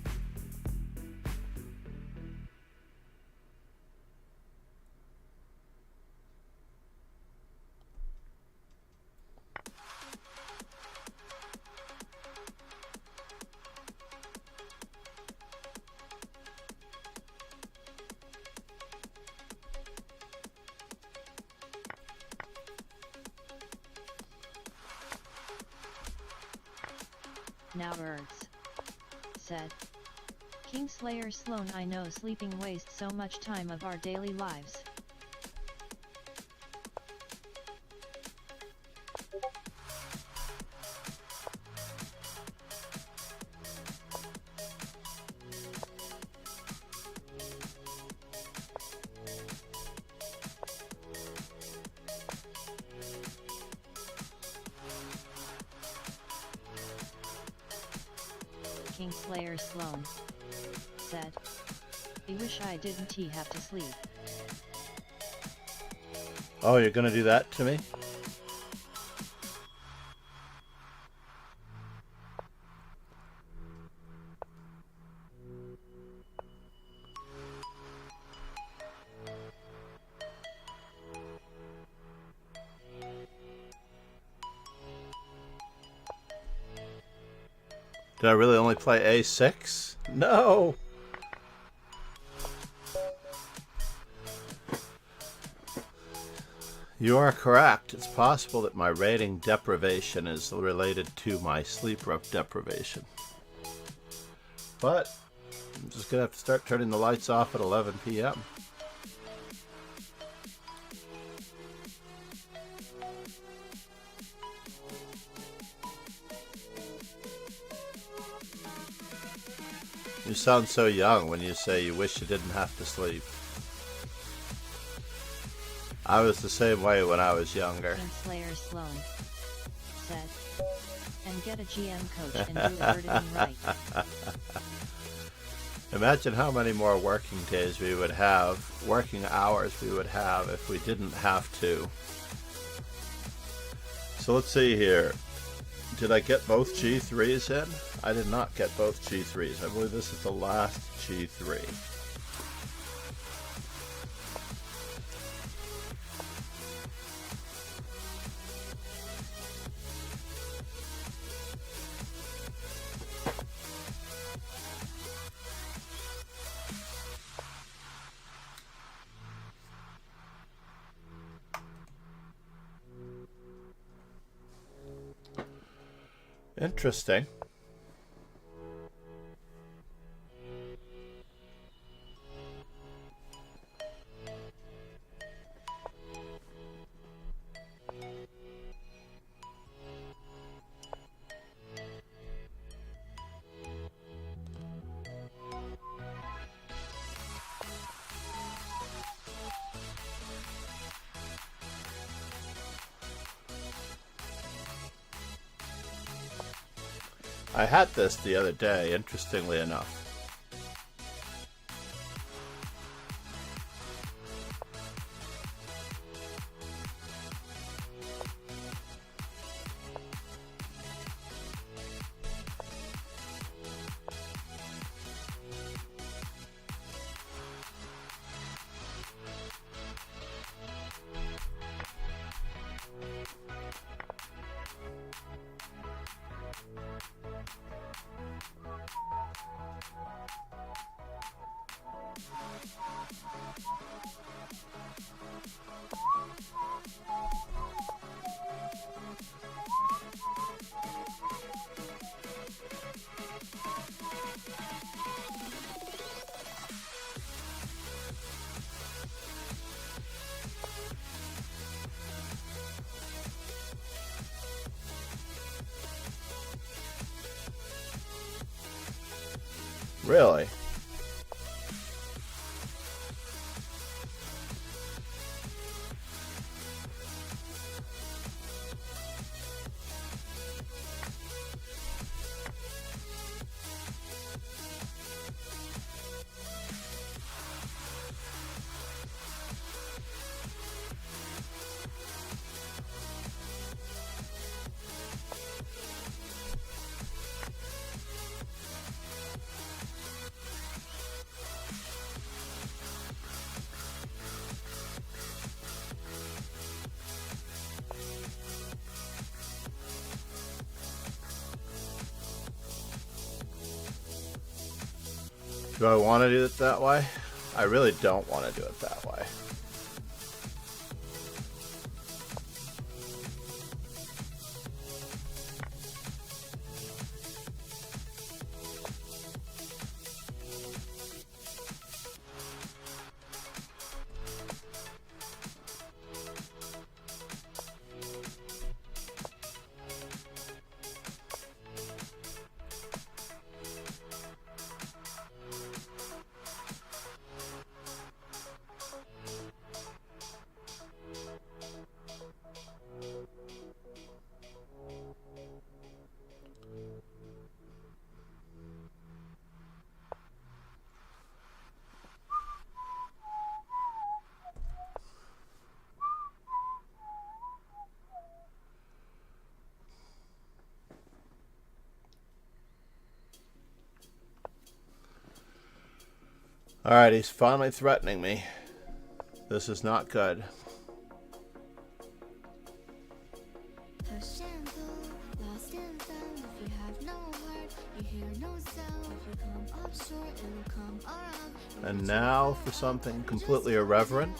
Speaker 3: Now birds. Said. Kingslayer Sloan, I know sleeping wastes so much time of our daily lives. Kingslayer Sloan said, I wish I didn't have to sleep.
Speaker 2: Oh, you're gonna do that to me? Did I really only play A6? No! You are correct. It's possible that my rating deprivation is related to my sleep deprivation. But I'm just going to have to start turning the lights off at 11 p.m. You sound so young when you say you wish you didn't have to sleep. I was the same way when I was younger.
Speaker 3: Kingslayer Sloan said, and get a GM coach and do editing right.
Speaker 2: Imagine how many more working days we would have, working hours we would have if we didn't have to. So let's see here. Did I get both G3s in? I did not get both G3s. I believe this is the last G3. Interesting. I had this the other day, interestingly enough. Really? Do I want to do it that way? I really don't want to do it that way. Alright, he's finally threatening me. This is not good. And now for something completely irreverent.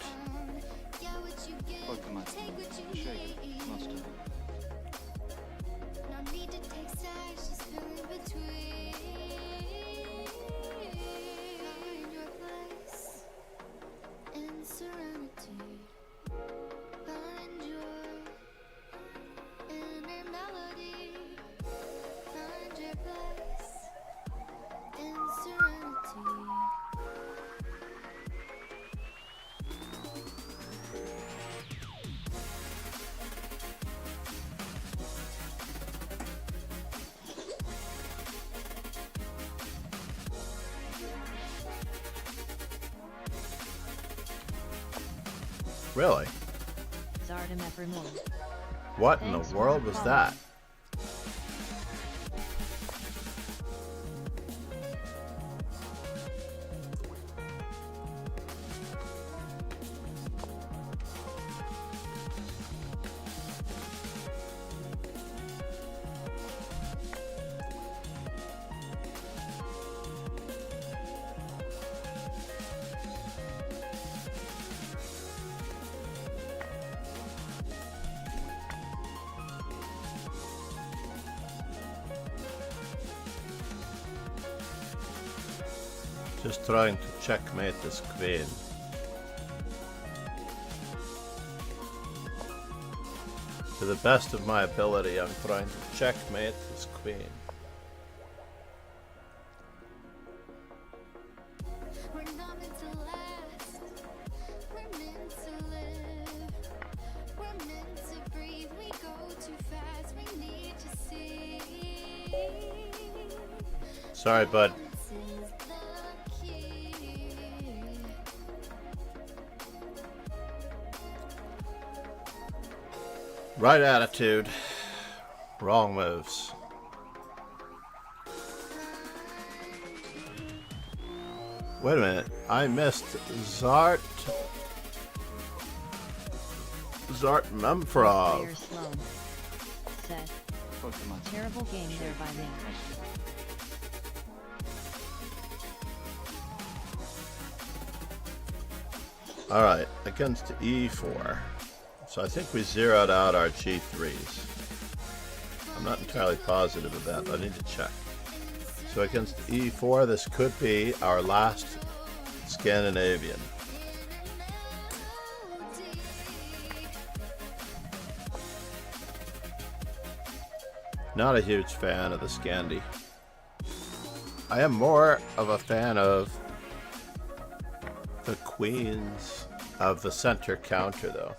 Speaker 2: Really? What in the world was that? Just trying to checkmate this queen. To the best of my ability, I'm trying to checkmate this queen. Sorry, bud. Right attitude, wrong moves. Wait a minute, I missed Zart Memfrov.
Speaker 3: Terrible game there by me.
Speaker 2: Alright, against E4. So I think we zeroed out our G3s. I'm not entirely positive of that, but I need to check. So against E4, this could be our last Scandinavian. Not a huge fan of the Scandi. I am more of a fan of the queens of the center counter, though.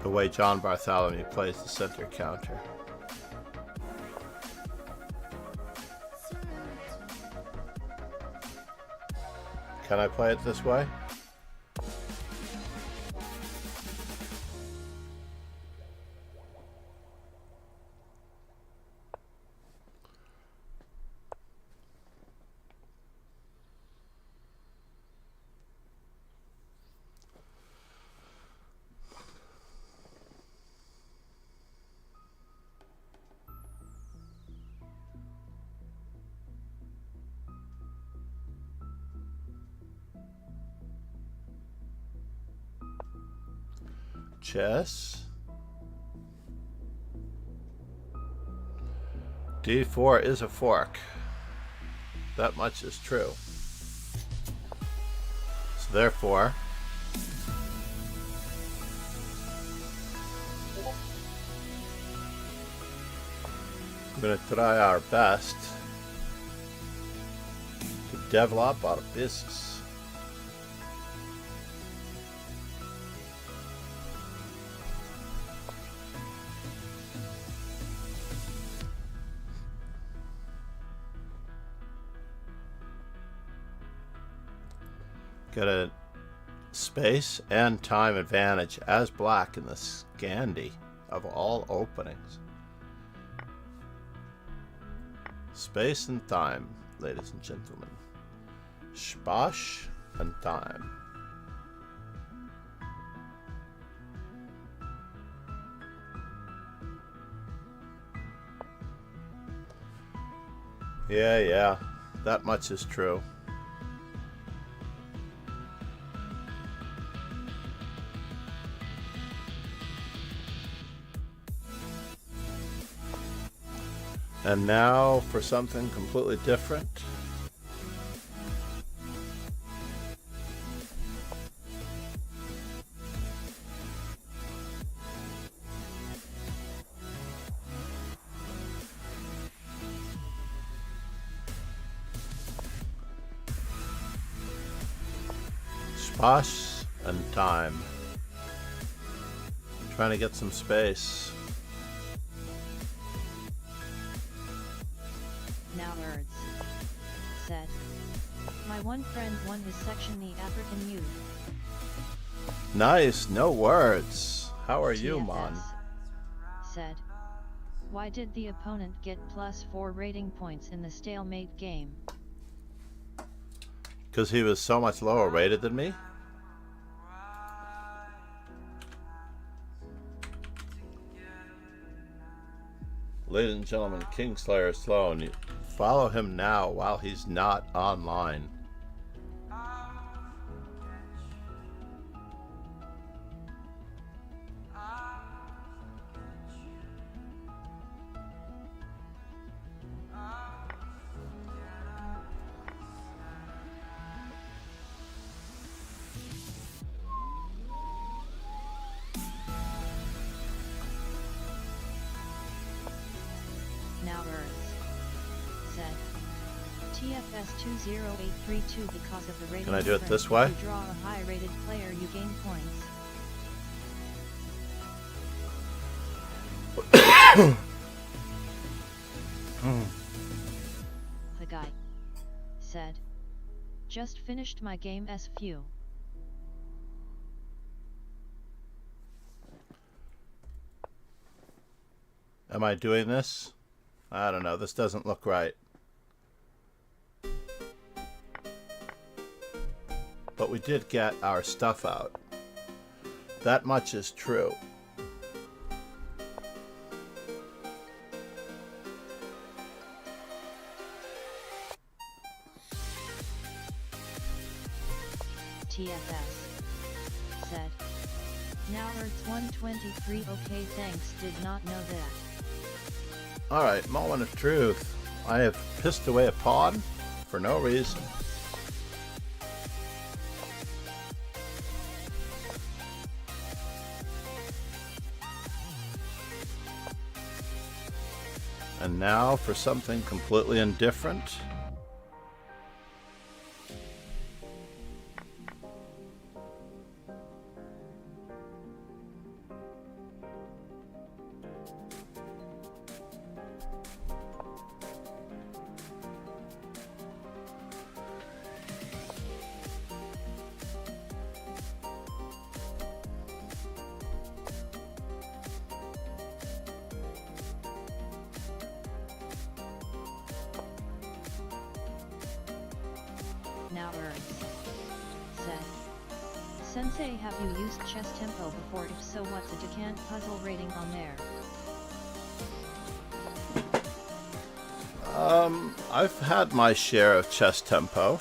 Speaker 2: The way John Bartholomew plays the center counter. Can I play it this way? Chess. D4 is a fork. That much is true. So therefore, we're going to try our best to develop our business. Get a space and time advantage as black in the Scandi of all openings. Space and time, ladies and gentlemen. Spaß and time. Yeah, that much is true. And now for something completely different. Spaß and time. Trying to get some space.
Speaker 3: Now words. Said. My one friend won his section, the African youth.
Speaker 2: Nice, no words. How are you,
Speaker 3: TFS.
Speaker 2: Mon?
Speaker 3: Said. Why did the opponent get +4 rating points in the stalemate game?
Speaker 2: Because he was so much lower rated than me? Ladies and gentlemen, Kingslayer Sloan, follow him now while he's not online.
Speaker 3: Now words. Said. TFS 20832 because of the rating.
Speaker 2: Can I do it
Speaker 3: difference,
Speaker 2: this
Speaker 3: if
Speaker 2: way?
Speaker 3: you draw a high rated player, you gain points. The guy said. Just finished my game as few.
Speaker 2: Am I doing this? I don't know. This doesn't look right. But we did get our stuff out. That much is true.
Speaker 3: TFS said. Now Earth's 123. Okay, thanks. Did not know that.
Speaker 2: Alright, moment of truth. I have pissed away a pawn for no reason. And now for something completely indifferent.
Speaker 3: Now Earth said, Sensei, have you used chess tempo before? If so, what's a decant puzzle rating on there?
Speaker 2: I've had my share of chess tempo.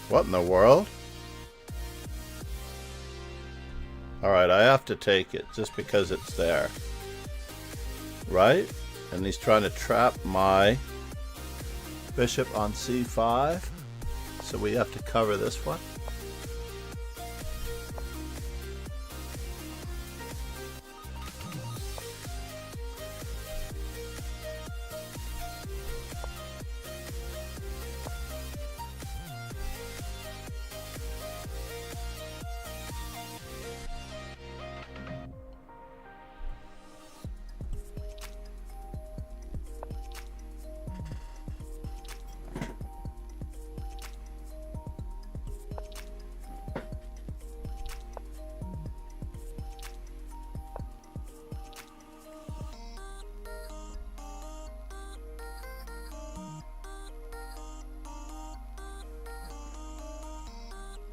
Speaker 2: What in the world? Alright, I have to take it just because it's there. Right? And he's trying to trap my bishop on c5. So we have to cover this one.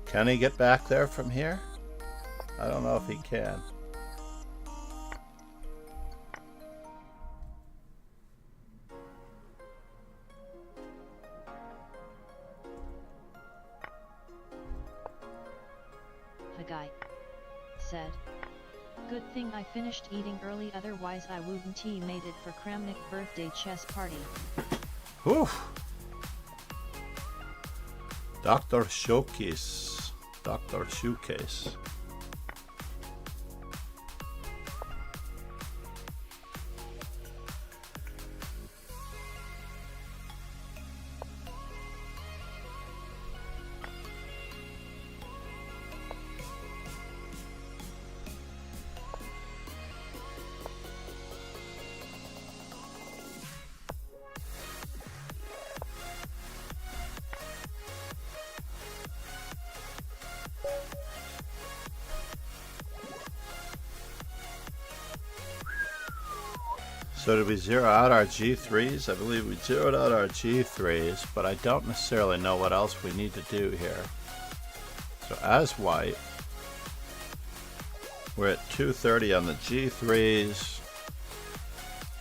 Speaker 2: Can he get back there from here? I don't know if he can.
Speaker 3: The guy said, good thing I finished eating early, otherwise I wouldn't made it for Kramnik birthday chess party.
Speaker 2: Whew. Dr. Showcase. Dr. Shoecase. So did we zero out our G3s? I believe we zeroed out our G3s, but I don't necessarily know what else we need to do here. So as white, we're at 230 on the G3s.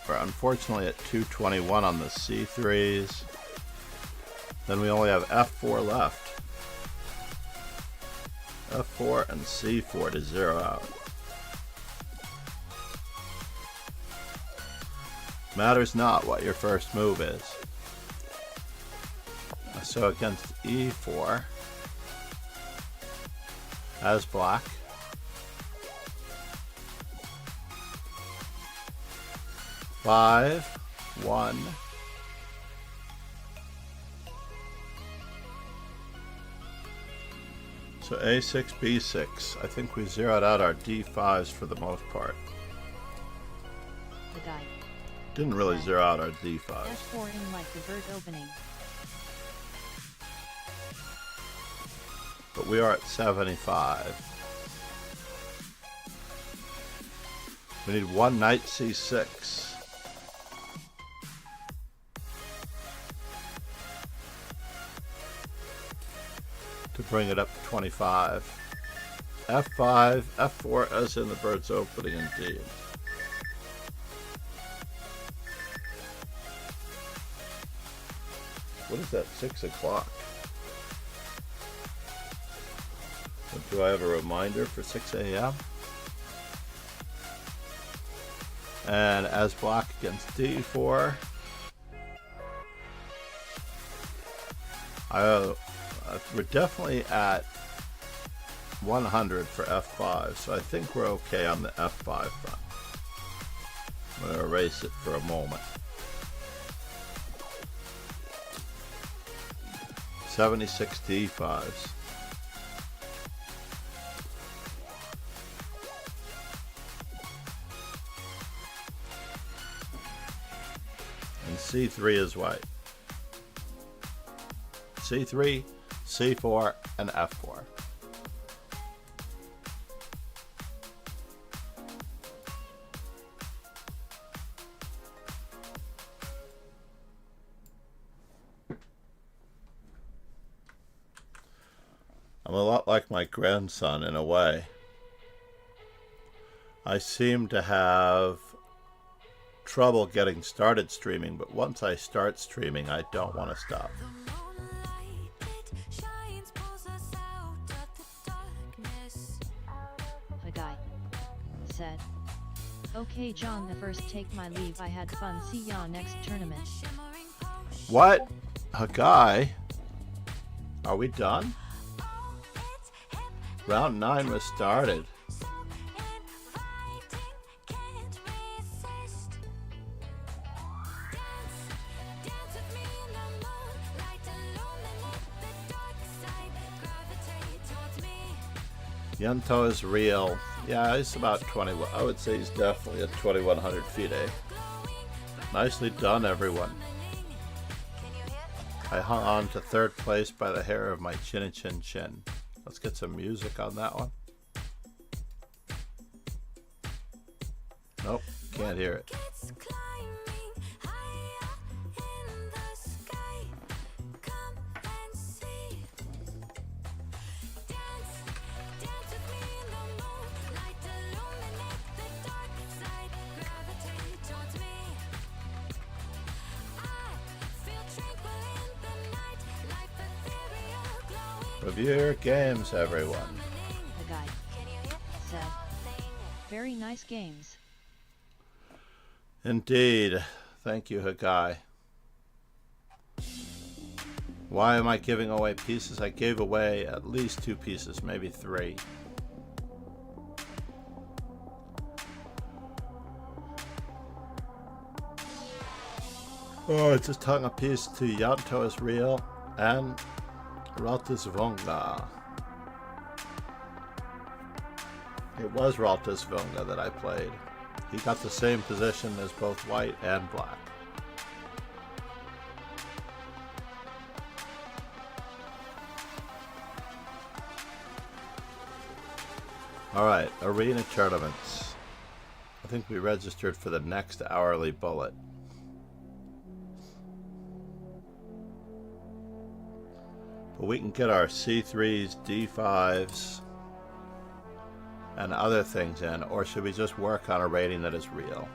Speaker 2: We're unfortunately at 221 on the C3s. Then we only have F4 left. F4 and C4 to zero out. Matters not what your first move is. So against E4, as black, five, one, so A6, B6. I think we zeroed out our D5s for the most part.
Speaker 3: The guy
Speaker 2: Didn't really zero out our D5s.
Speaker 3: F4 in like the bird opening.
Speaker 2: But we are at 75. We need one knight C6. To bring it up to 25. F5, F4 as in the bird's opening indeed. What is that, 6 o'clock? Do I have a reminder for 6 a.m.? And as black against D4. I we're definitely at 100 for F5, so I think we're okay on the F5 front. I'm going to erase it for a moment. 76 D5s. And C3 is white. C3, C4, and F4. I'm a lot like my grandson in a way. I seem to have trouble getting started streaming, but once I start streaming, I don't want to stop.
Speaker 3: A guy said, "Okay, John, the first take my leave. I had fun. See ya next tournament."
Speaker 2: What? A guy? Are we done? Round 9 was started. Yunto is real. Yeah, he's about 21. I would say he's definitely at 2100 feet, eh? Nicely done, everyone. I hung on to third place by the hair of my chin chin chin. Let's get some music on that one. Nope, can't hear it. Review your games, everyone.
Speaker 3: The guy said, "Very nice games."
Speaker 2: Indeed. Thank you, Hagai. Why am I giving away pieces? I gave away at least 2 pieces, maybe 3. Oh, it's just tongue a piece to Yanto is real and Raltisvonga. It was Raltisvonga that I played. He got the same position as both white and black. Alright, arena tournaments. I think we registered for the next hourly bullet. But we can get our C3s, D5s, and other things in, or should we just work on a rating that is real?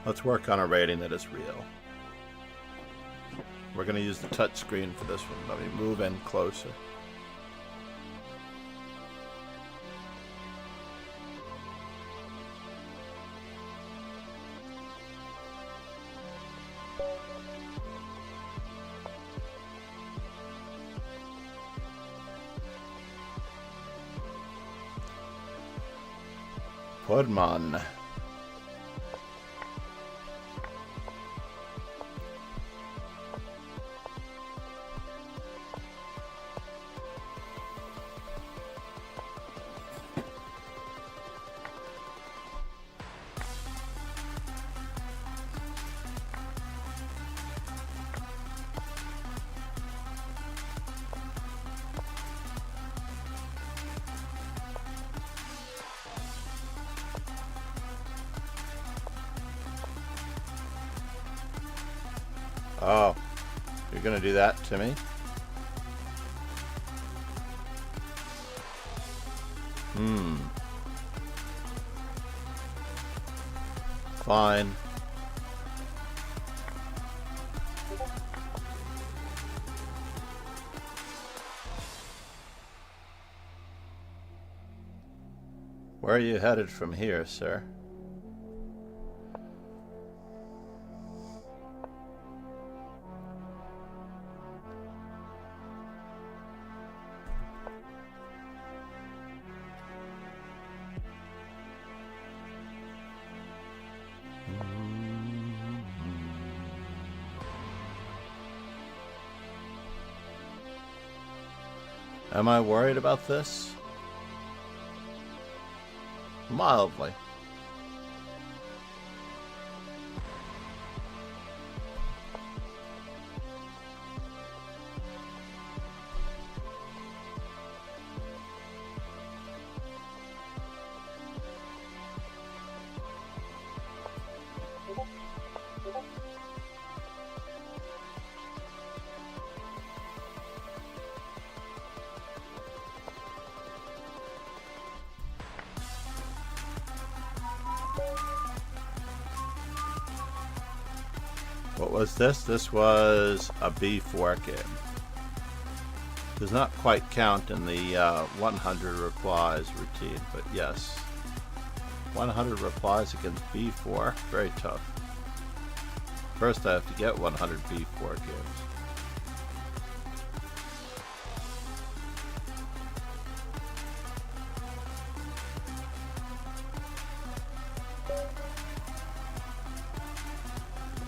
Speaker 2: Let's work on a rating that is real. We're going to use the touch screen for this one. Let me move in closer. Podman. Oh, you're gonna do that to me? Fine. Where are you headed from here, sir? Am I worried about this? Mildly. What was this? This was a B4 game. Does not quite count in the 100 replies routine, but yes. 100 replies against B4, very tough. First I have to get 100 B4 games.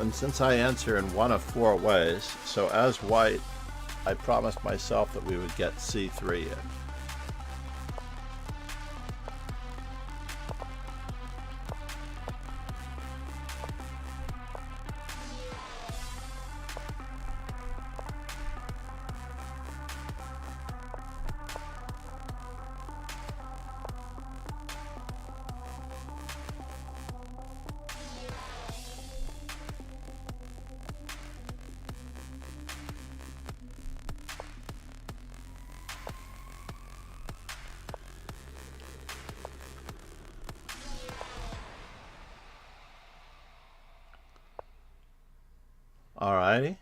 Speaker 2: And since I answer in one of 4 ways, so as white, I promised myself that we would get C3 in. Alrighty.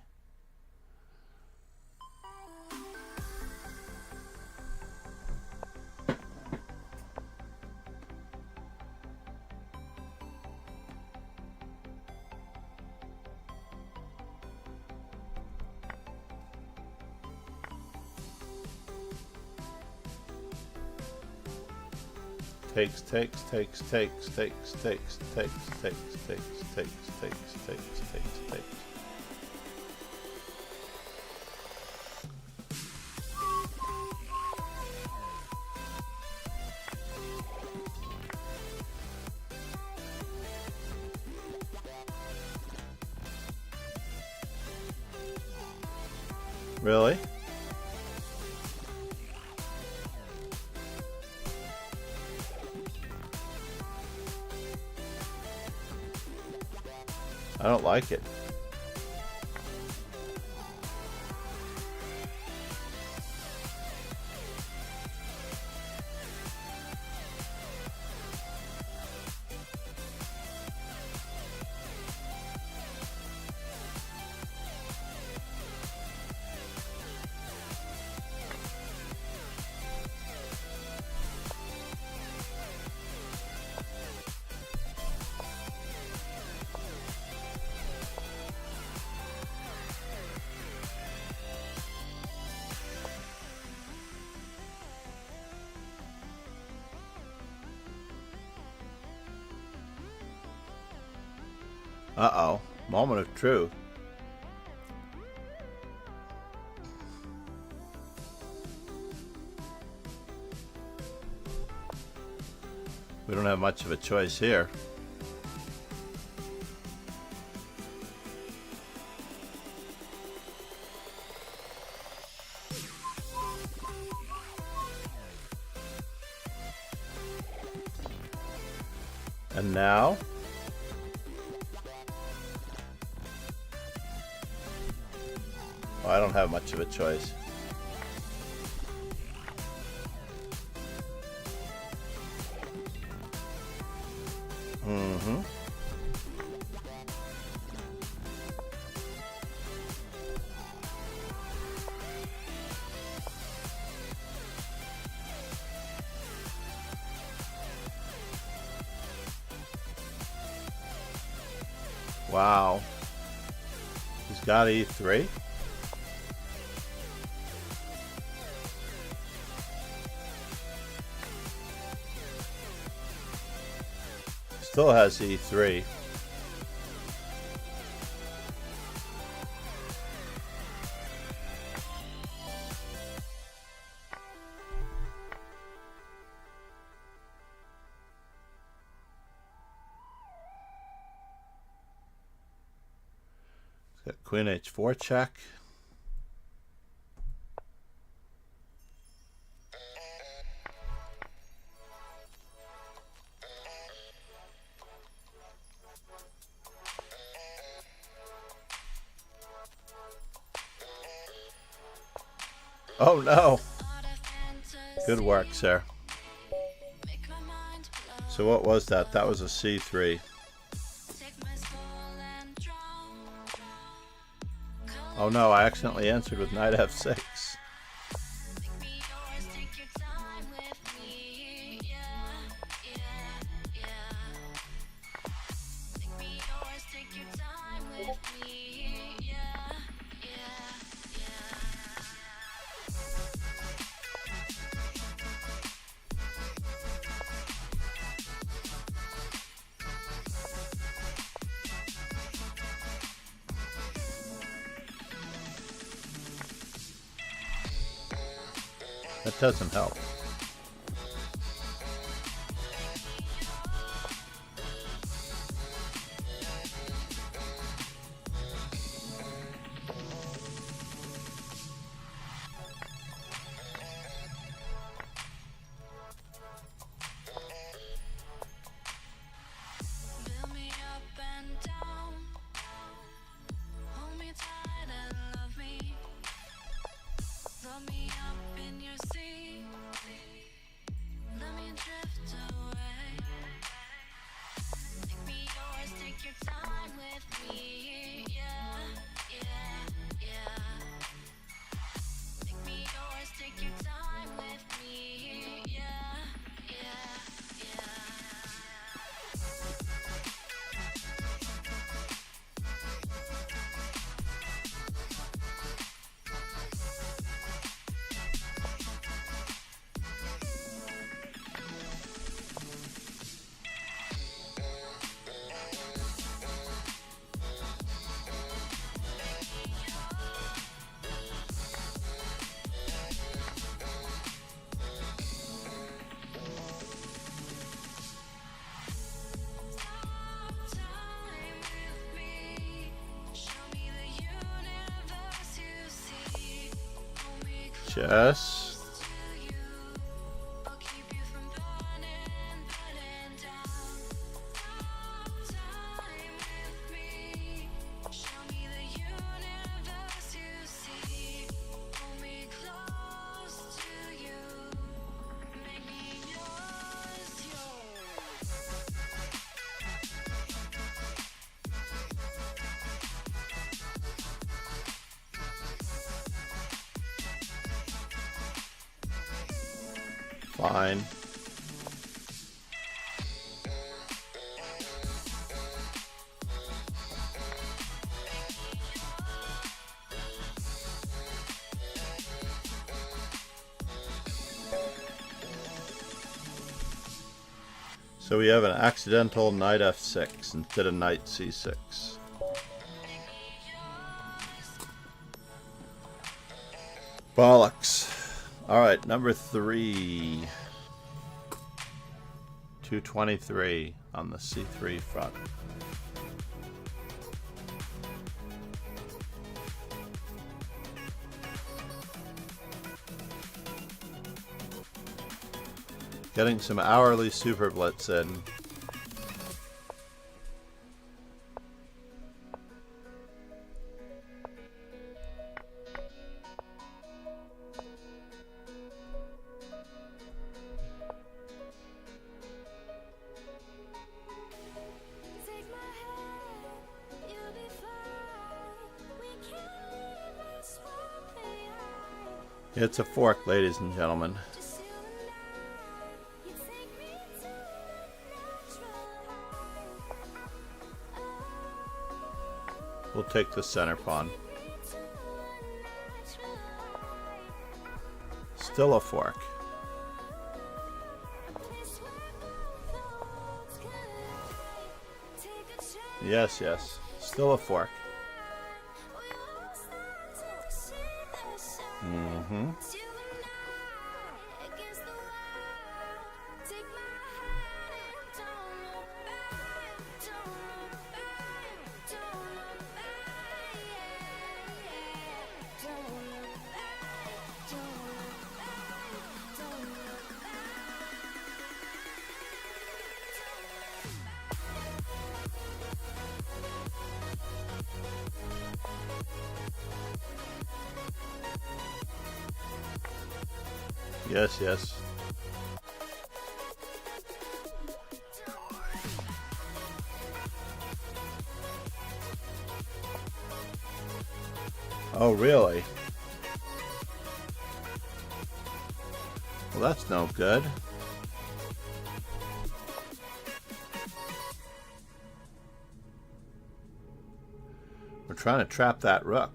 Speaker 2: Takes. Really? I don't like it. Uh-oh. Moment of truth. We don't have much of a choice here. And now? Oh, I don't have much of a choice. Mm-hmm. Wow. He's got E3. Still has E3. Queen h4 check. Oh no! Good work, sir. So what was that? That was a c3. Oh no, I accidentally answered with knight f6. That doesn't help.
Speaker 1: Build me up and down. Hold me tight and love me. Throw me up in your sea. Let me drift away. Make me yours, take your time with me. Yeah, yeah, yeah. Make me yours, take your time with me. Yeah, yeah, yeah.
Speaker 2: Just fine. So we have an accidental knight f6 instead of knight c6. Bollocks. Alright, number 3. 223 on the c3 front. Getting some hourly super blitz in. It's a fork, ladies and gentlemen. We'll take the center pawn. Still a fork. Yes, yes. Still a fork. Mm-hmm. Yes, yes. Oh, really? Well, that's no good. We're trying to trap that rook.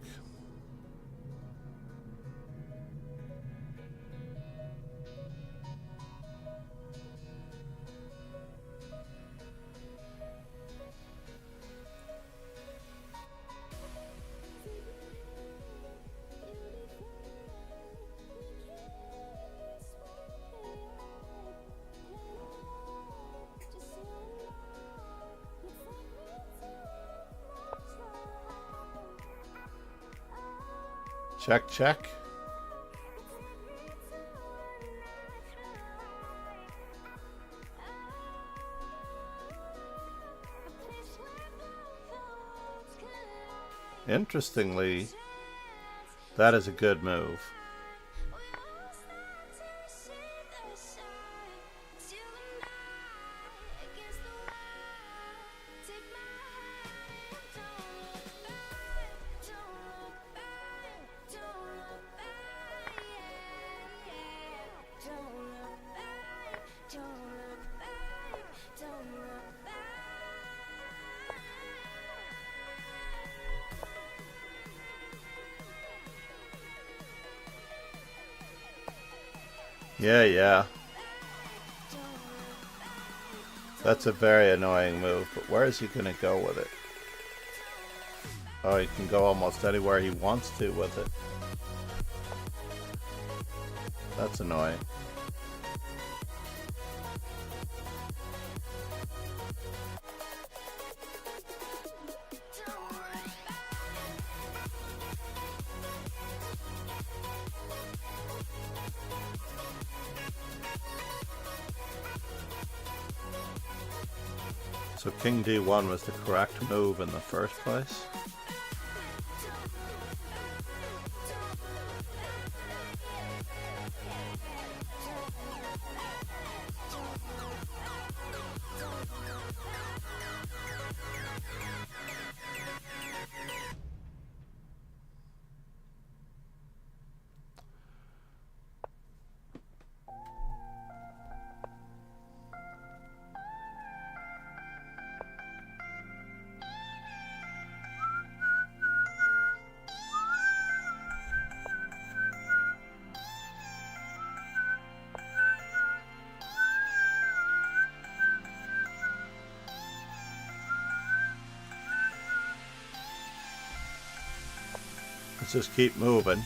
Speaker 2: Check, check. Interestingly, that is a good move. Yeah, yeah. That's a very annoying move, but where is he going to go with it? Oh, he can go almost anywhere he wants to with it. That's annoying. So King D1 was the correct move in the first place. Let's just keep moving.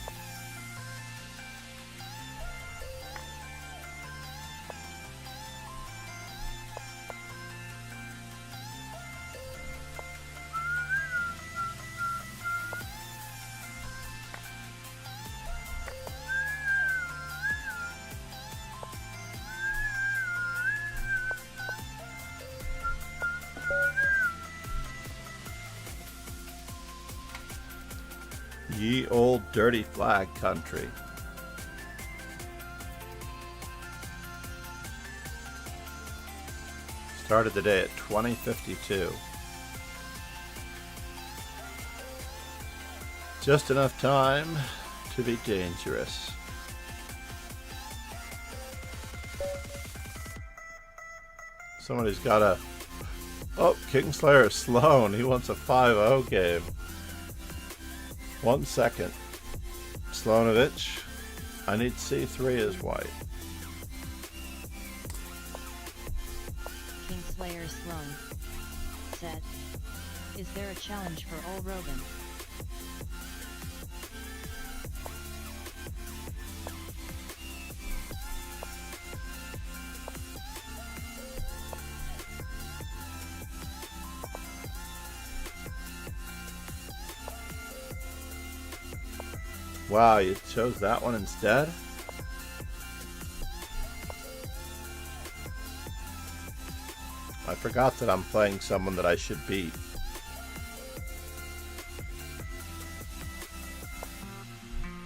Speaker 2: Ye old dirty flag country. Started the day at 20:52. Just enough time to be dangerous. Somebody's got a... Oh, Kingslayer Sloan. He wants a 5-0 game. 1 second. Sloanovich, I need C3 as white.
Speaker 3: Kingslayer Sloan said, "Is there a challenge for Ol Rogan?"
Speaker 2: Wow, you chose that one instead? I forgot that I'm playing someone that I should beat.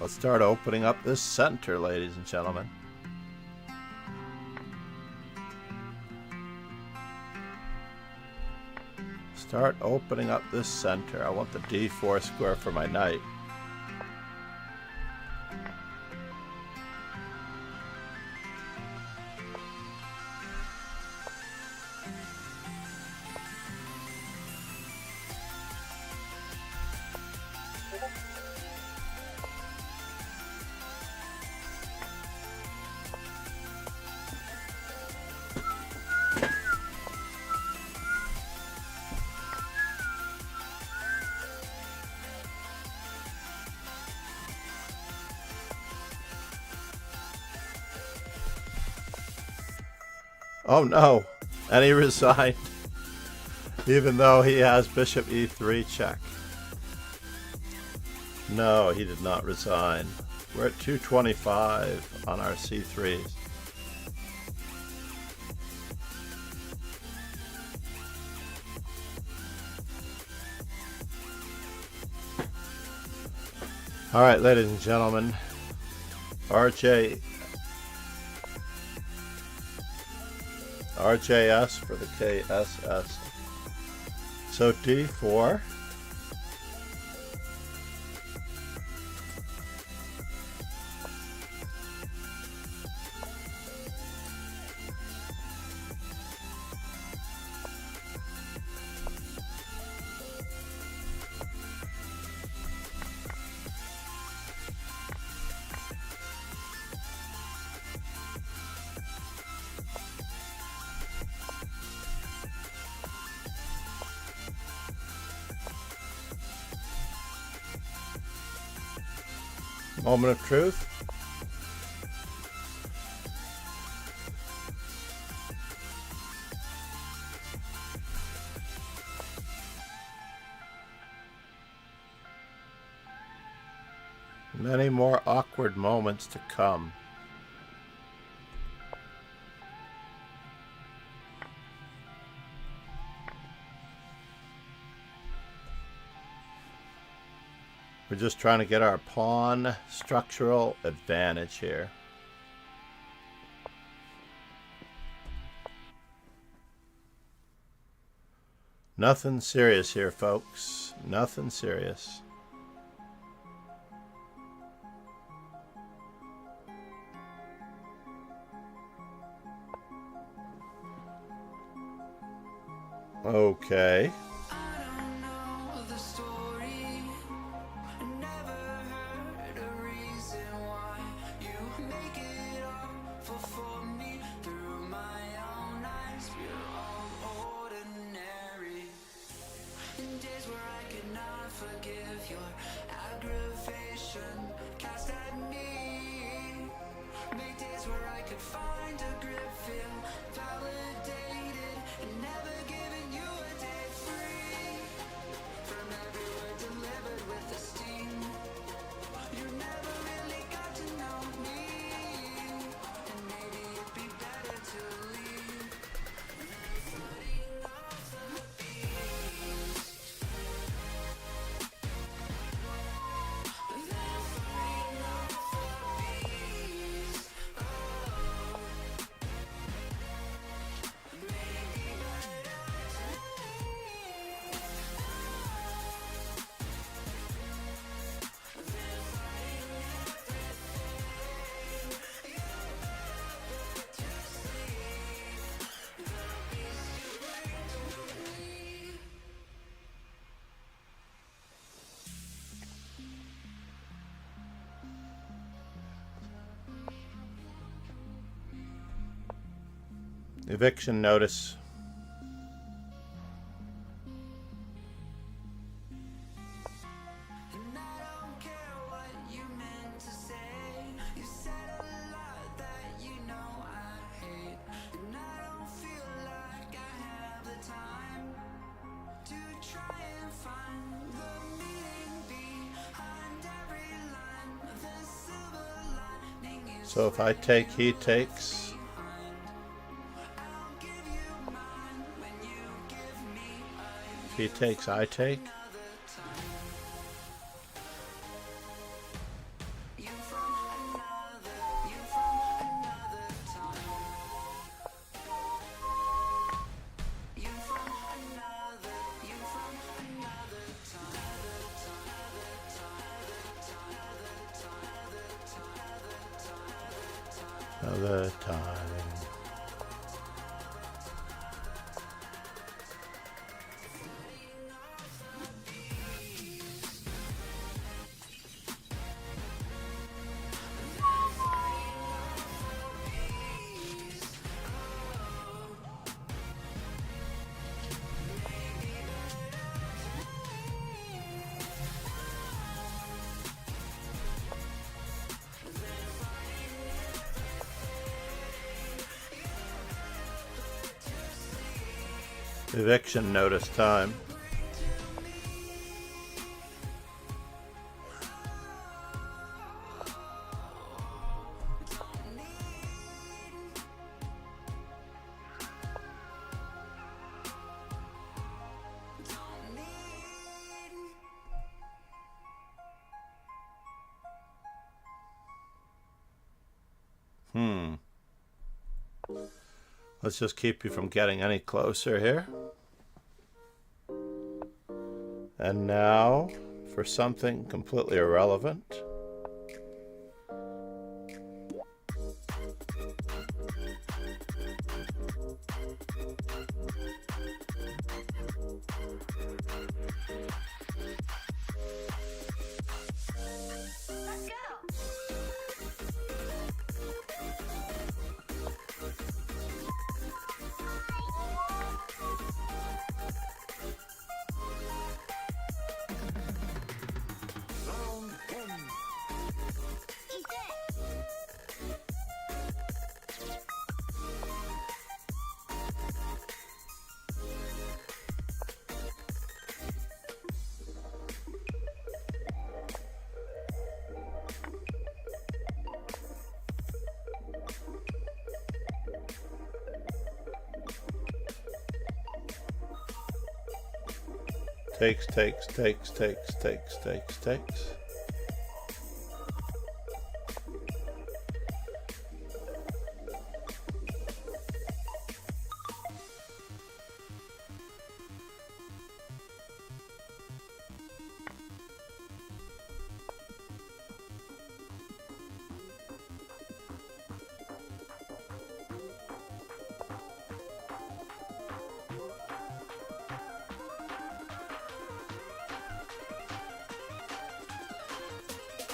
Speaker 2: Let's start opening up this center, ladies and gentlemen. Start opening up this center. I want the D4 square for my knight. Oh no, and he resigned, even though he has bishop e3 check. No, he did not resign. We're at 225 on our c3s. All right, ladies and gentlemen, RJS for the KSS. So D4. Moment of truth. Many more awkward moments to come. We're just trying to get our pawn structural advantage here. Nothing serious here, folks. Nothing serious. Okay. Eviction notice. So if I take, he takes. If he takes, I take. another time. Eviction notice time. Let's just keep you from getting any closer here. And now for something completely irrelevant. Takes.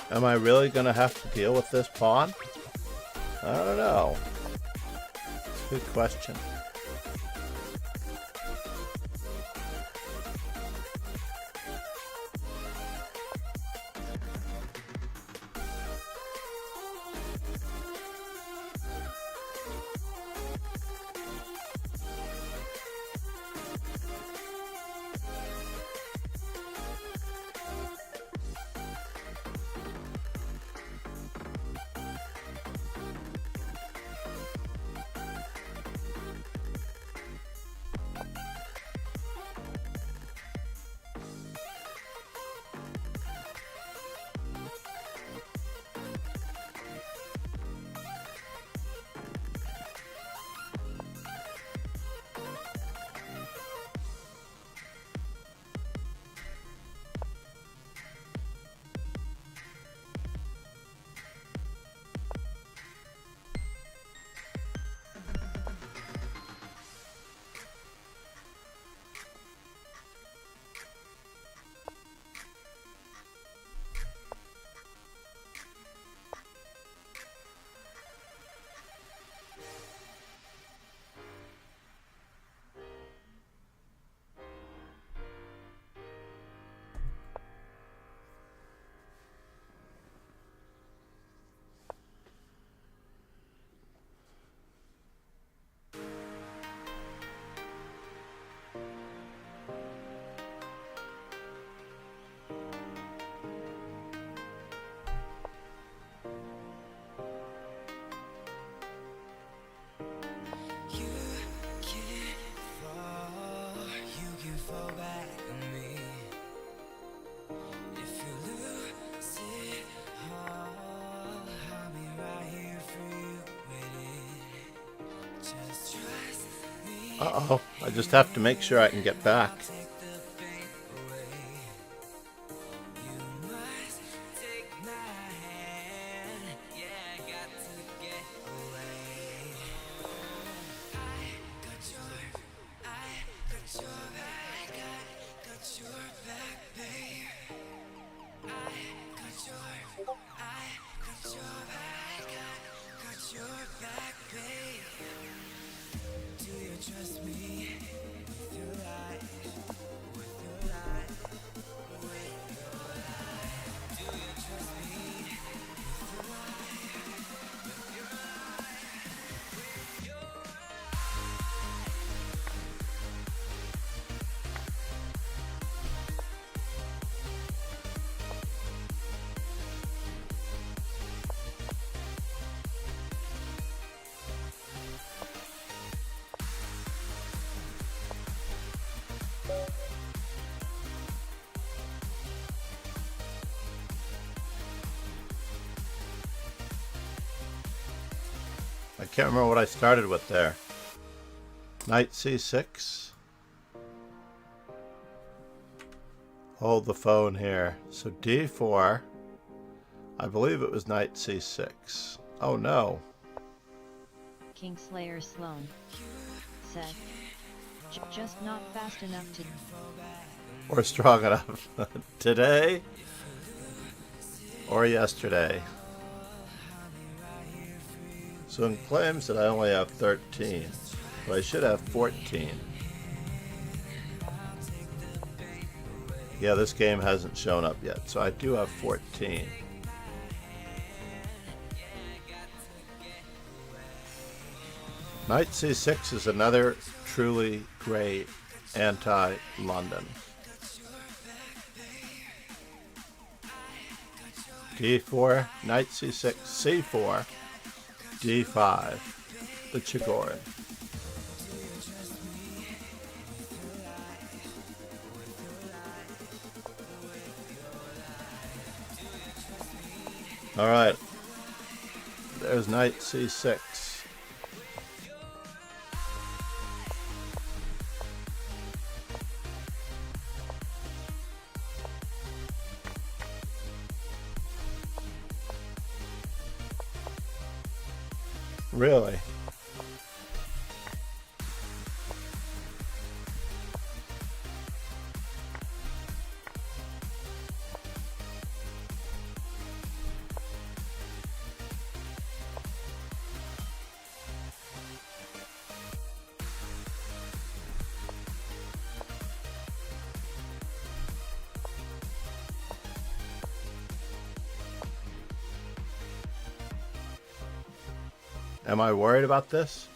Speaker 2: Am I really going to have to deal with this pawn? I don't know. It's a good question. Uh-oh, I just have to make sure I can get back. I can't remember what I started with there. Knight c6. Hold the phone here. So d4. I believe it was knight c6. Oh no.
Speaker 3: Kingslayer Sloan said, just not fast enough to...
Speaker 2: Or strong enough. Today or yesterday. So it claims that I only have 13, but I should have 14. Yeah, this game hasn't shown up yet, so I do have 14. Knight c6 is another truly great anti-London. d4, knight c6, c4, d5, the Chigorin. All right, there's knight c6. Really? Am I worried about this?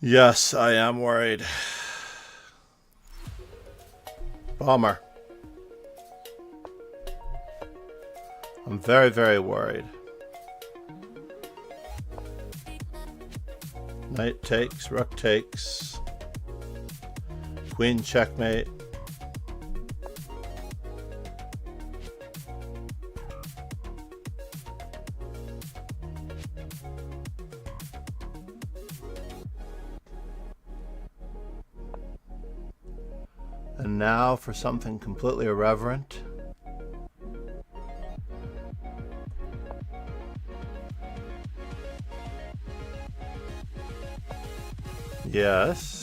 Speaker 2: Yes, I am worried. Bummer. I'm very, very worried. Knight takes, rook takes, queen checkmate. And now for something completely irreverent. Yes.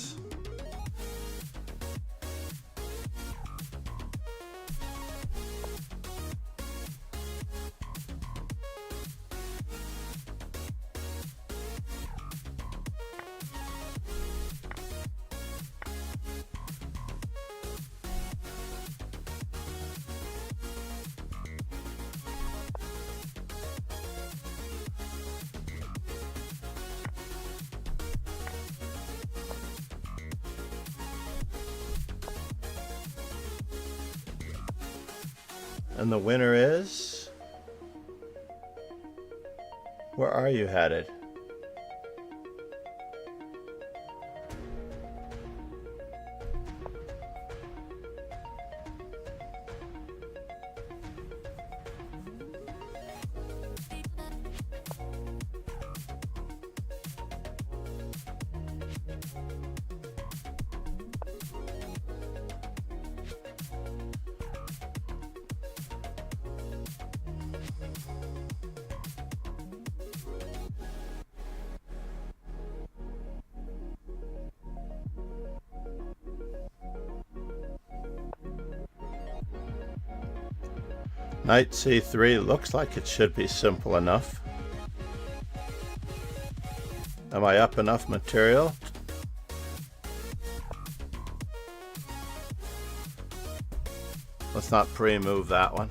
Speaker 2: And the winner is... Where are you headed? Knight c3 looks like it should be simple enough. Am I up enough material Let's not pre-move that one.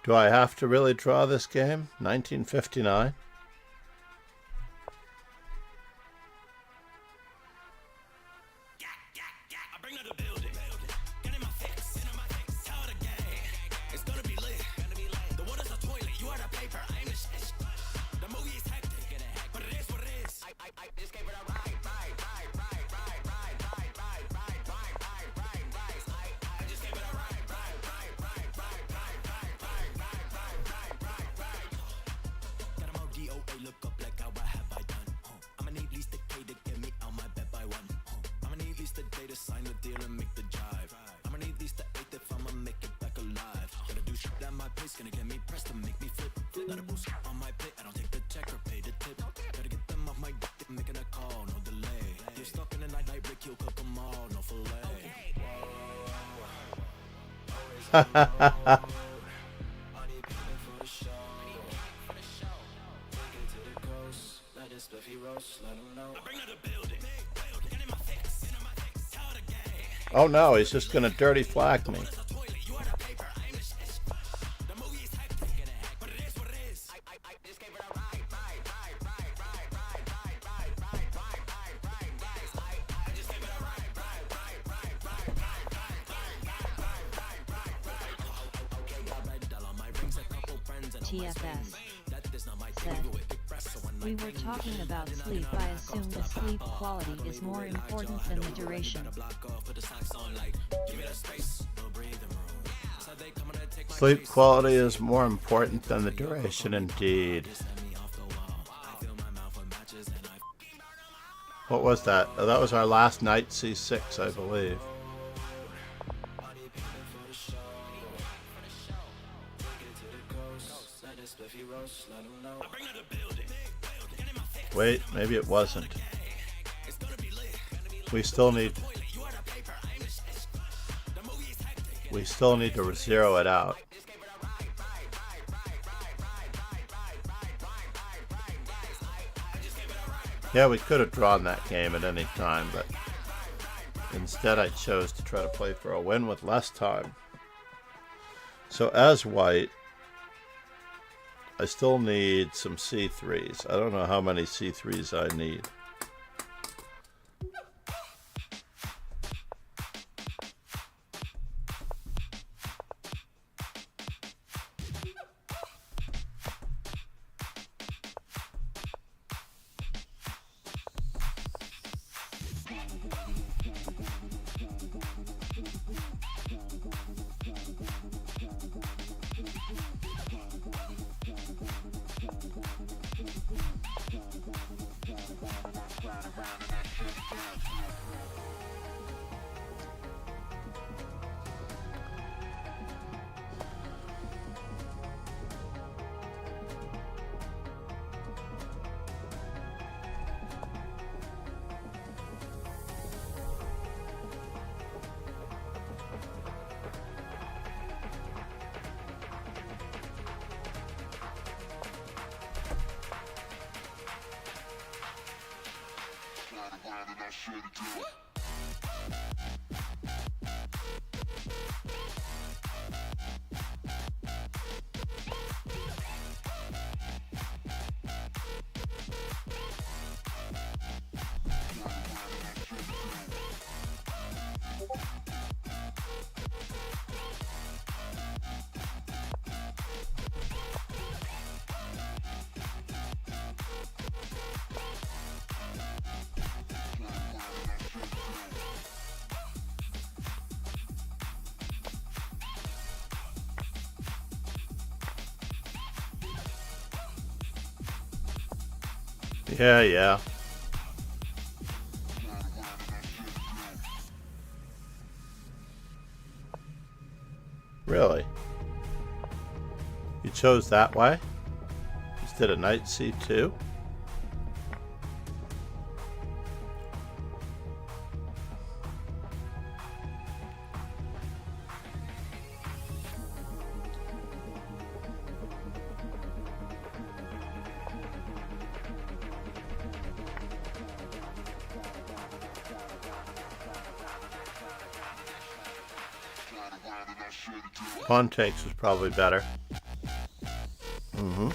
Speaker 2: Do I have to really draw this game? 1959? Oh no, he's just gonna dirty flag me.
Speaker 3: TFS said, "We were talking about sleep. I assume the sleep quality is more important than the duration."
Speaker 2: Sleep quality is more important than the duration, indeed. What was that? Oh, that was our last knight c6, I believe. Wait, maybe it wasn't. We still need to zero it out. Yeah, we could have drawn that game at any time, but instead I chose to try to play for a win with less time. So as white, I still need some c3s. I don't know how many c3s I need. Yeah, yeah. Really? You chose that way? Instead of knight c2? Pawn takes was probably better. Mm-hmm.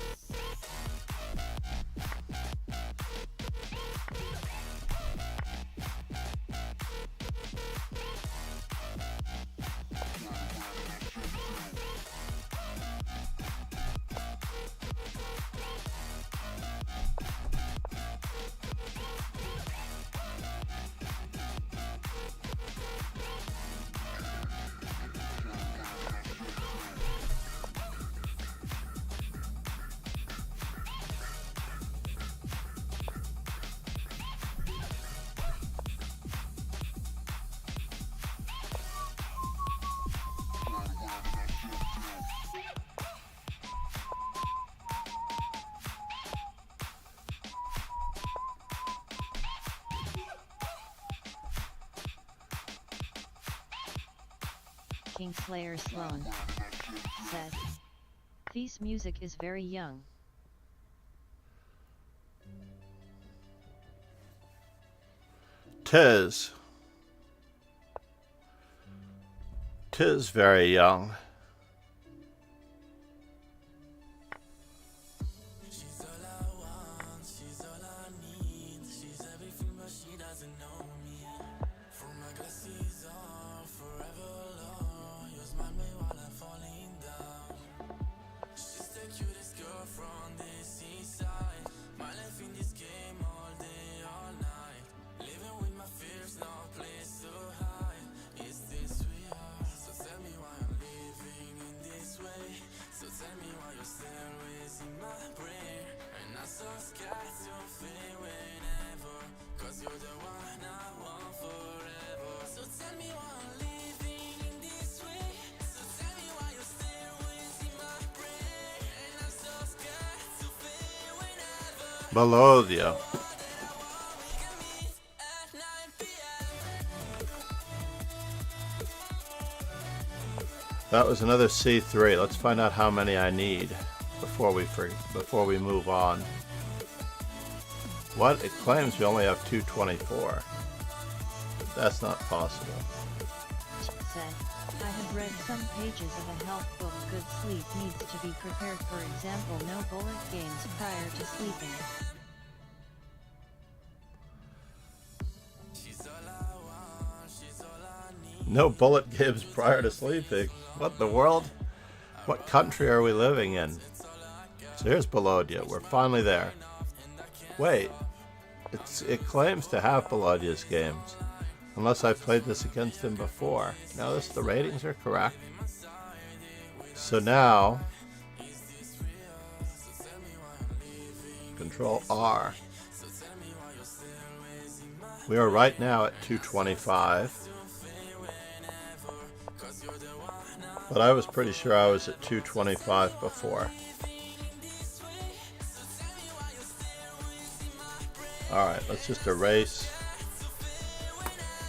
Speaker 3: Kingslayer Sloan said, "This music is very young."
Speaker 2: Tis very young.
Speaker 1: She's all I want, she's all I need. She's everything, but she doesn't know me. From my glasses off, forever alone. You smile me while I'm falling down. She's the cutest girl from this east side. My life in this game all day, all night. Living with my fears, no place to hide. Is this real? So tell me why I'm living in this way. So tell me why you're still raising my brain. And I'm so scared to feel whenever. Cause you're the one I want forever. So tell me why I'm living in this way. So tell me why you're still raising my brain. And I'm so scared to feel whenever.
Speaker 2: Melodia. That was another C3. Let's find out how many I need before we move on. What? It claims we only have 224. But that's not possible.
Speaker 3: Said, "I have read some pages of a health book. Good sleep needs to be prepared. For example, no bullet games prior to sleeping."
Speaker 2: No bullet games prior to sleeping. What the world? What country are we living in? So here's Bologna. We're finally there. Wait. It claims to have Bologna's games. Unless I've played this against him before. No, the ratings are correct. So now, Control R. We are right now at 225. But I was pretty sure I was at 225 before. Alright, let's just erase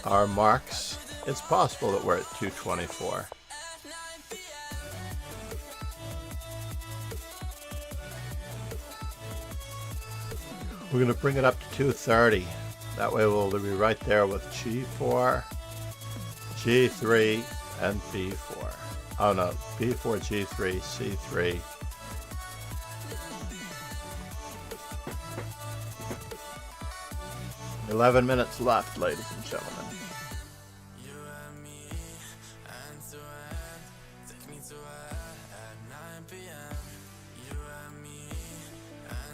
Speaker 2: our marks. It's possible that we're at 224. We're going to bring it up to 230. That way we'll be right there with G4, G3, and B4. Oh no, B4, G3, C3. "11 minutes left, ladies and gentlemen."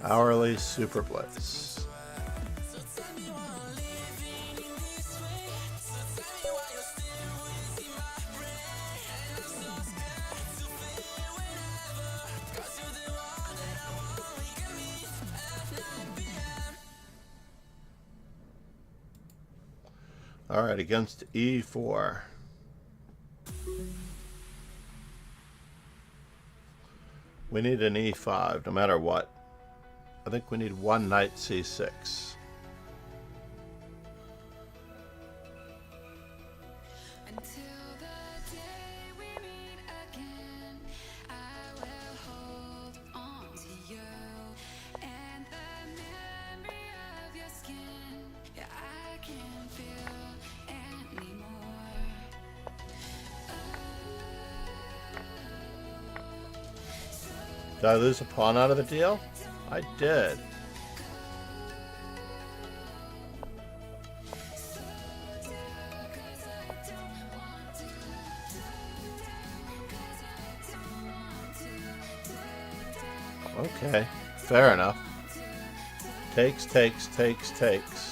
Speaker 2: Hourly Super Blitz. Alright, against e4. We need an e5, no matter what. I think we need one knight c6.
Speaker 1: Until the day we meet again, I will hold on to you and the memory of your skin. Yeah, I can't feel anymore.
Speaker 2: Did I lose a pawn out of the deal? I did. Okay, fair enough. Takes, takes, takes, takes.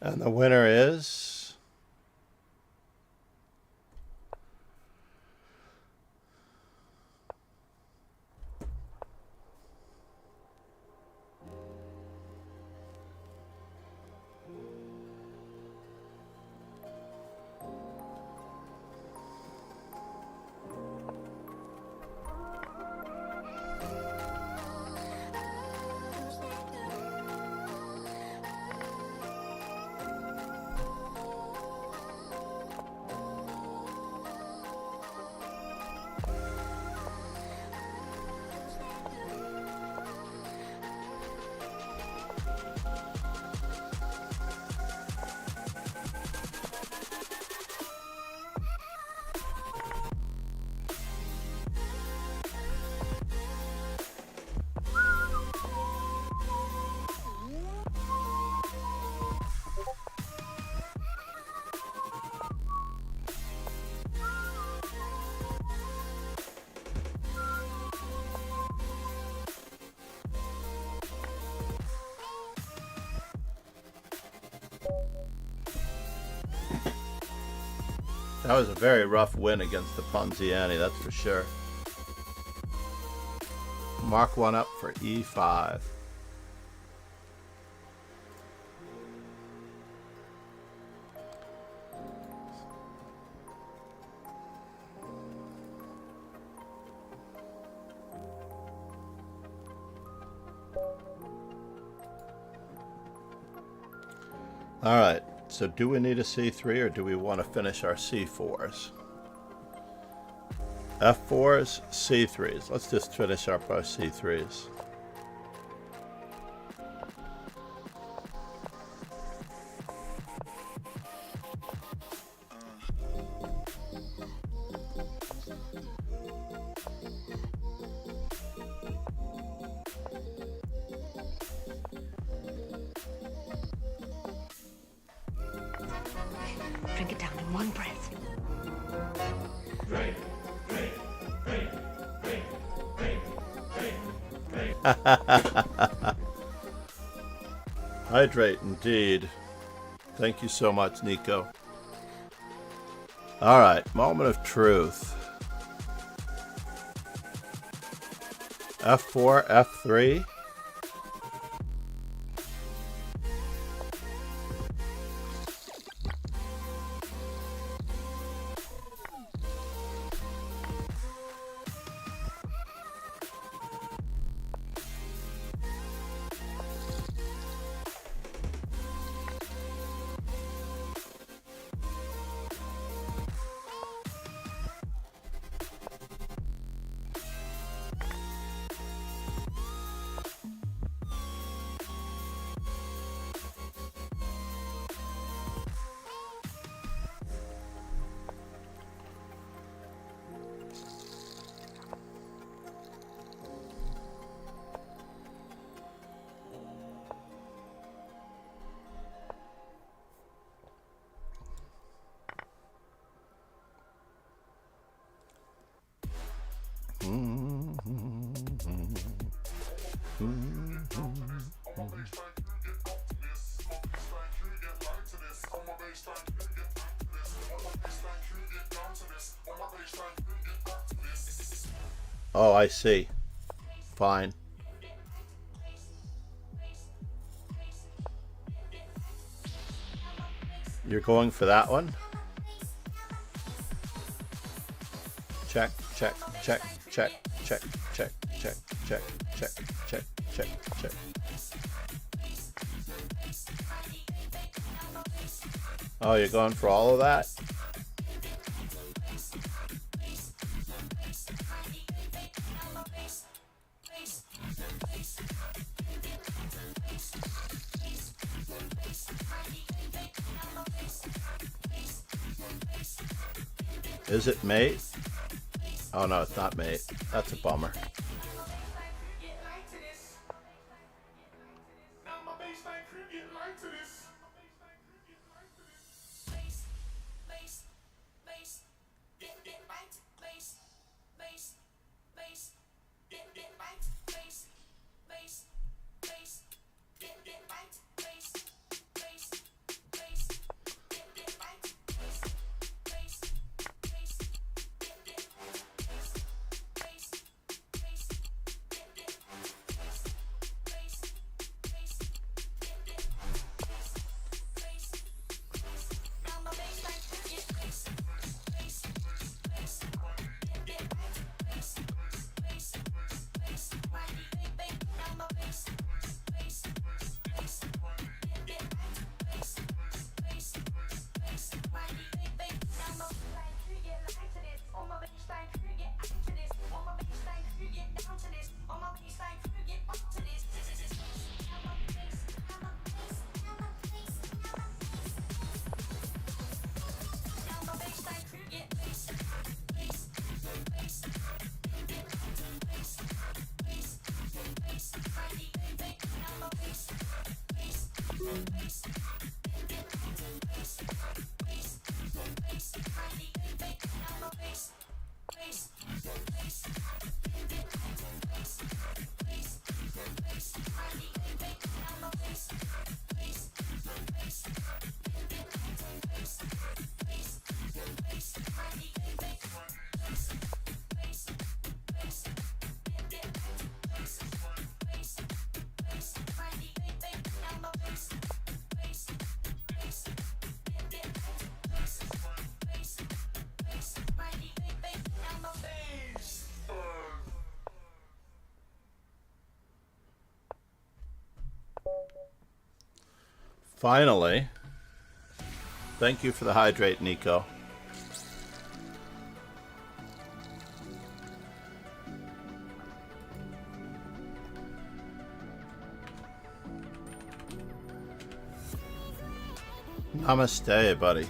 Speaker 2: And the winner is... That was a very rough win against the Ponziani, that's for sure. Mark one up for e5. Alright, so do we need a C3 or do we want to finish our C4s? F4s, C3s. Let's just finish up our C3s.
Speaker 5: Drink it down in one breath.
Speaker 2: Hydrate, indeed. Thank you so much, Nico. Alright, moment of truth. F4, F3. Oh, I see. Fine. You're going for that one? Check, check, check, check, check, check, check, check, check, check, check, check. Oh, you're going for all of that? Is it mate? Oh no, it's not mate. That's a bummer. Finally, Thank you for the hydrate, Nico. Namaste, buddy.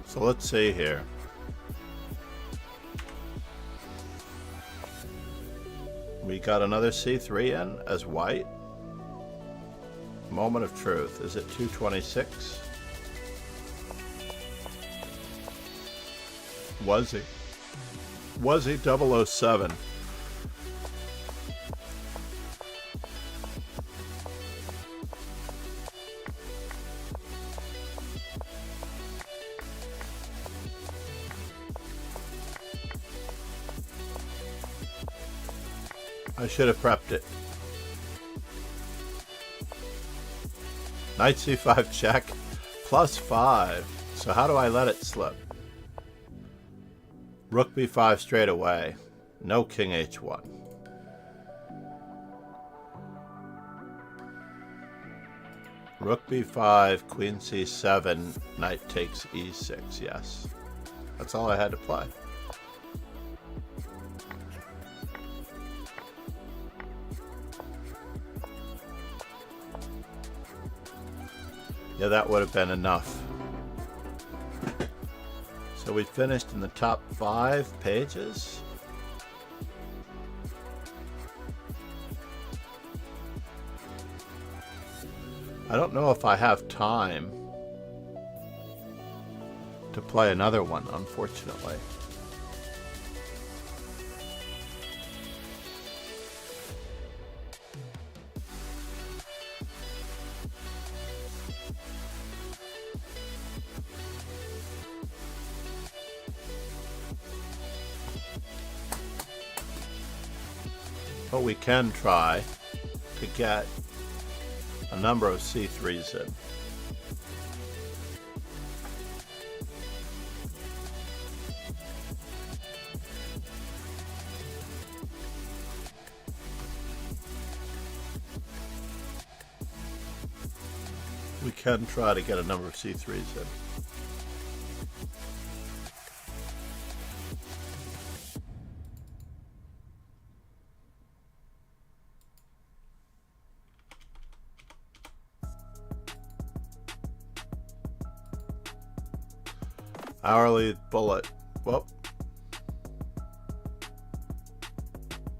Speaker 2: So let's see here. We got another C3 in as white. Moment of truth. Is it 226? Was he? Was he 007? I should have prepped it. Knight c5 check, +5. So how do I let it slip? Rook b5 straight away. No king h1. Rook b5, queen c7, knight takes e6, yes. That's all I had to play. Yeah, that would have been enough. So we finished in the top 5 pages. I don't know if I have time to play another one, unfortunately. But we can try to get a number of C3s in. We can try to get a number of C3s in. Hourly bullet. Well,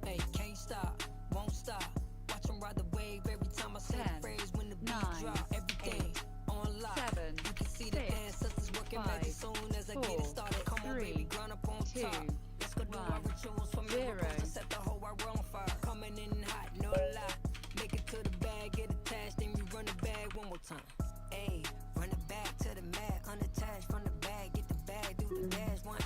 Speaker 1: Hey, can't stop, won't stop. Watch 'em ride the wave every time I say the
Speaker 5: 10,
Speaker 1: phrase when the beat
Speaker 5: 9,
Speaker 1: drop. Everything
Speaker 5: 8,
Speaker 1: on lock.
Speaker 5: 7,
Speaker 1: You can see the
Speaker 5: 6,
Speaker 1: ancestors working
Speaker 5: 5,
Speaker 1: magic soon as I get
Speaker 5: 4,
Speaker 1: it started. Come on,
Speaker 5: 3,
Speaker 1: baby, grind up on
Speaker 5: 2,
Speaker 1: top. Let's go do our
Speaker 5: 1,
Speaker 1: rituals for miracles
Speaker 5: 0.
Speaker 1: to set the whole world on fire. Coming in hot, no lie. Make it to the bag, get attached, then you run the bag one more time. Ayy, run it back to the mat, unattached from the bag, get the bag, do the dash, one.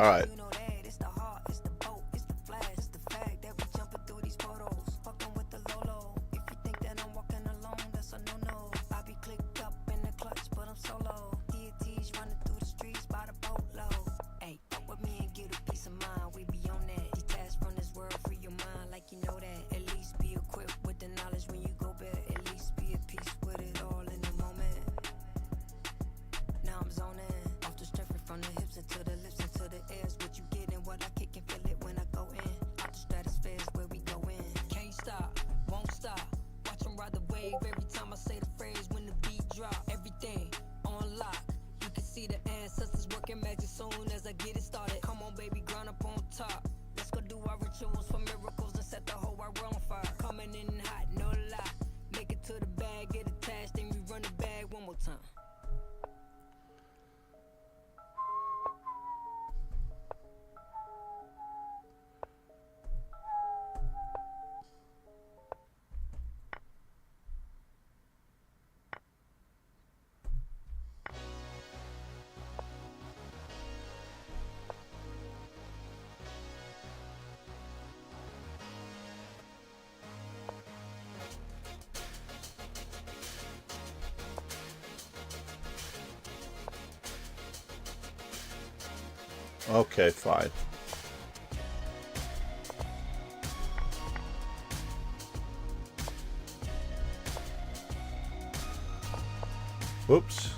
Speaker 2: all right.
Speaker 1: You know that it's the heart, it's the boat, it's the flash, it's the fact that we jumping through these photos, fucking with the Lolo. If you think that I'm walking alone, that's a no-no. I be clicked up in the clutch, but I'm solo. Deities running through the streets by the boatload. Hey, fuck with me and get a peace of mind. We be on that. Detached from this world, free your mind like you know that. At least be equipped with the knowledge when you go back. At least be at peace with it all in the moment. Now I'm zoning off the strength from the hips into the lips into the ears. What you getting, what I kick and feel it when I go in. Out the stratospheres where we go in. Can't stop, won't stop. Watch 'em ride the wave every time I say the phrase when the beat drop. Everything on lock. You can see the ancestors working magic soon as I get it started. Come on, baby, grind up on top. Let's go do our rituals for miracles and set the whole world on fire. Coming in hot, no lie. Make it to the bag, get attached, then we run the bag one more time.
Speaker 2: Okay, fine. Oops.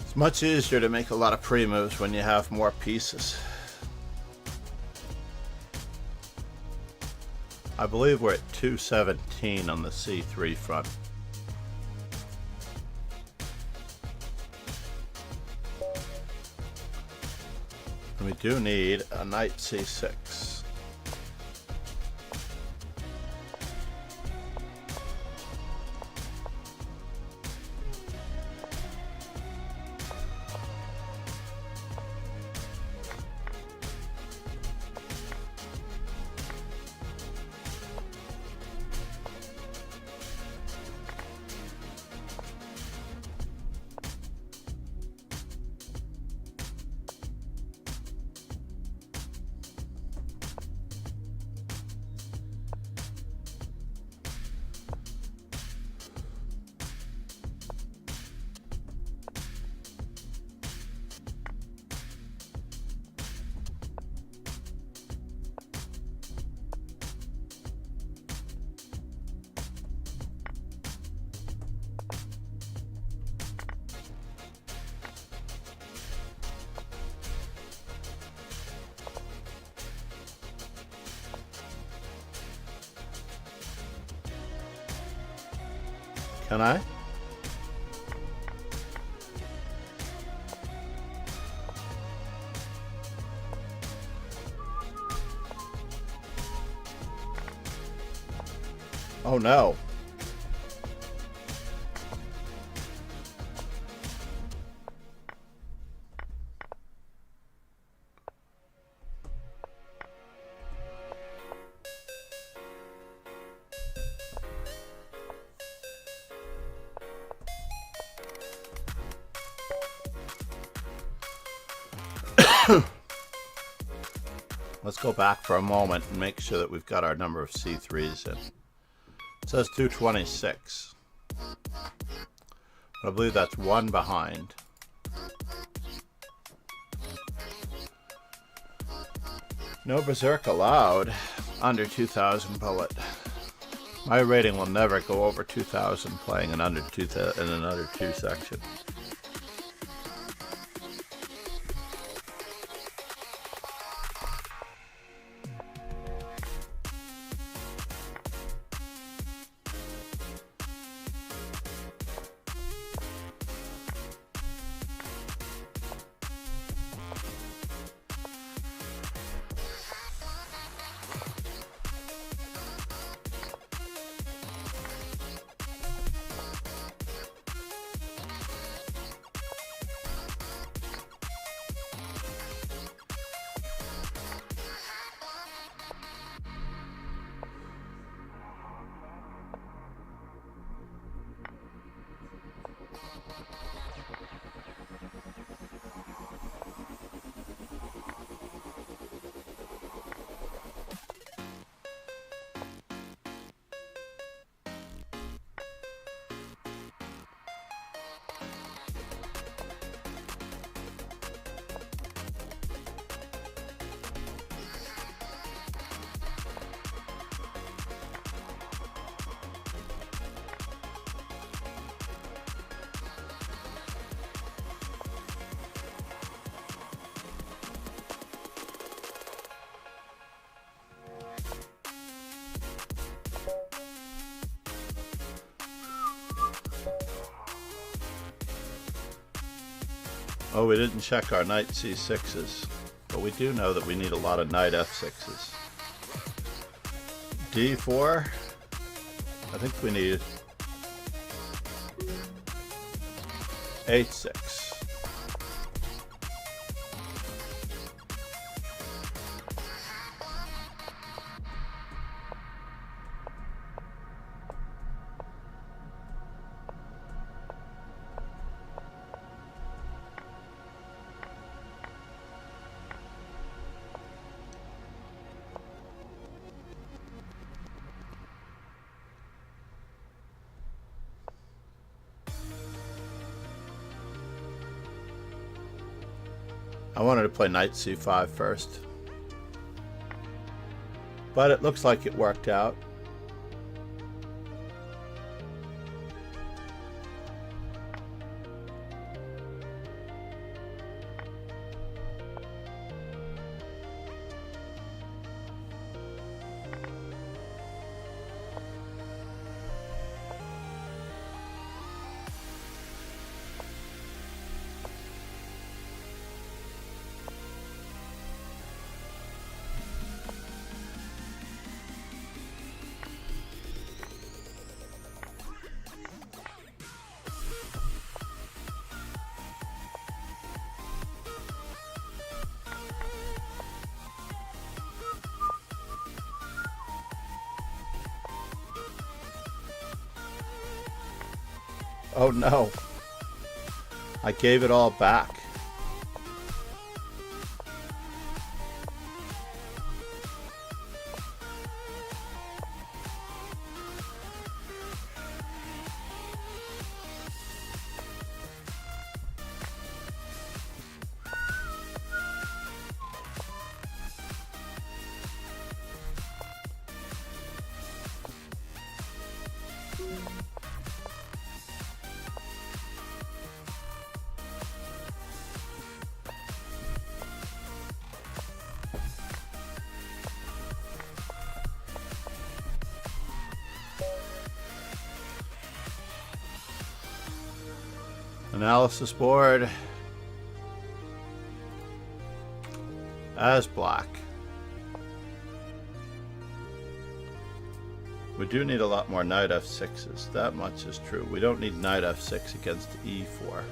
Speaker 2: It's much easier to make a lot of pre-moves when you have more pieces. I believe we're at 217 on the C3 front. And we do need a knight C6. Can I? Oh no. Let's go back for a moment and make sure that we've got our number of C3s in. It says 226. I believe that's one behind. No berserk allowed under 2000 bullet. My rating will never go over 2000 playing an under 2000 in an under 2 section. Oh, we didn't check our knight c6s, but we do know that we need a lot of knight f6s. d4, I think we need h6. I wanted to play knight c5 first, but it looks like it worked out. Oh no, I gave it all back. Analysis board as black. We do need a lot more knight f6s. That much is true. We don't need knight f6 against e4.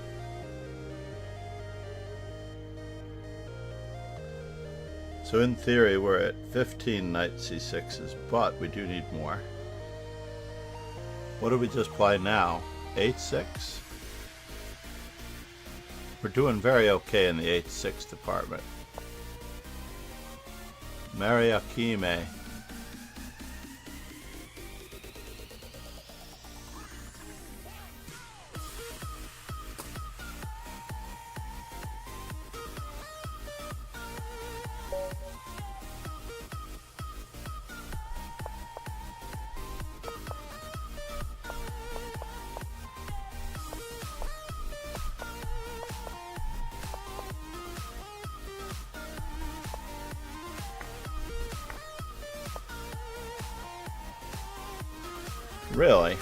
Speaker 2: So in theory we're at 15 knight c6s, but we do need more. What do we just play now? h6? We're doing very okay in the h6 department. Maria Kime. Really?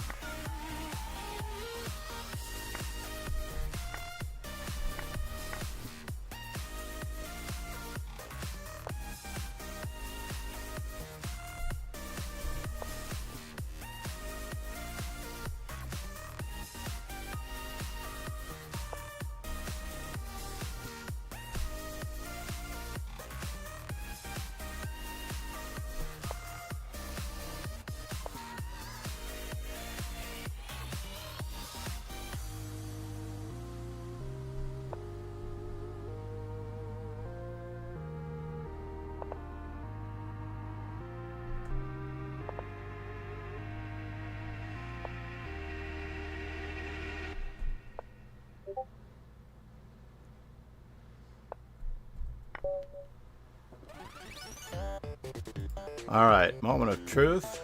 Speaker 2: Alright, moment of truth.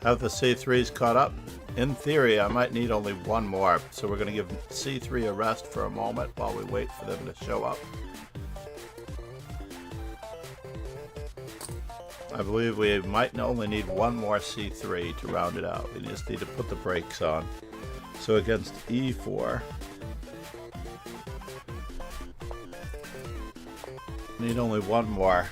Speaker 2: Have the C3s caught up? In theory, I might need only one more, so we're going to give C3 a rest for a moment while we wait for them to show up. I believe we might only need one more C3 to round it out. We just need to put the brakes on. So against E4, need only one more.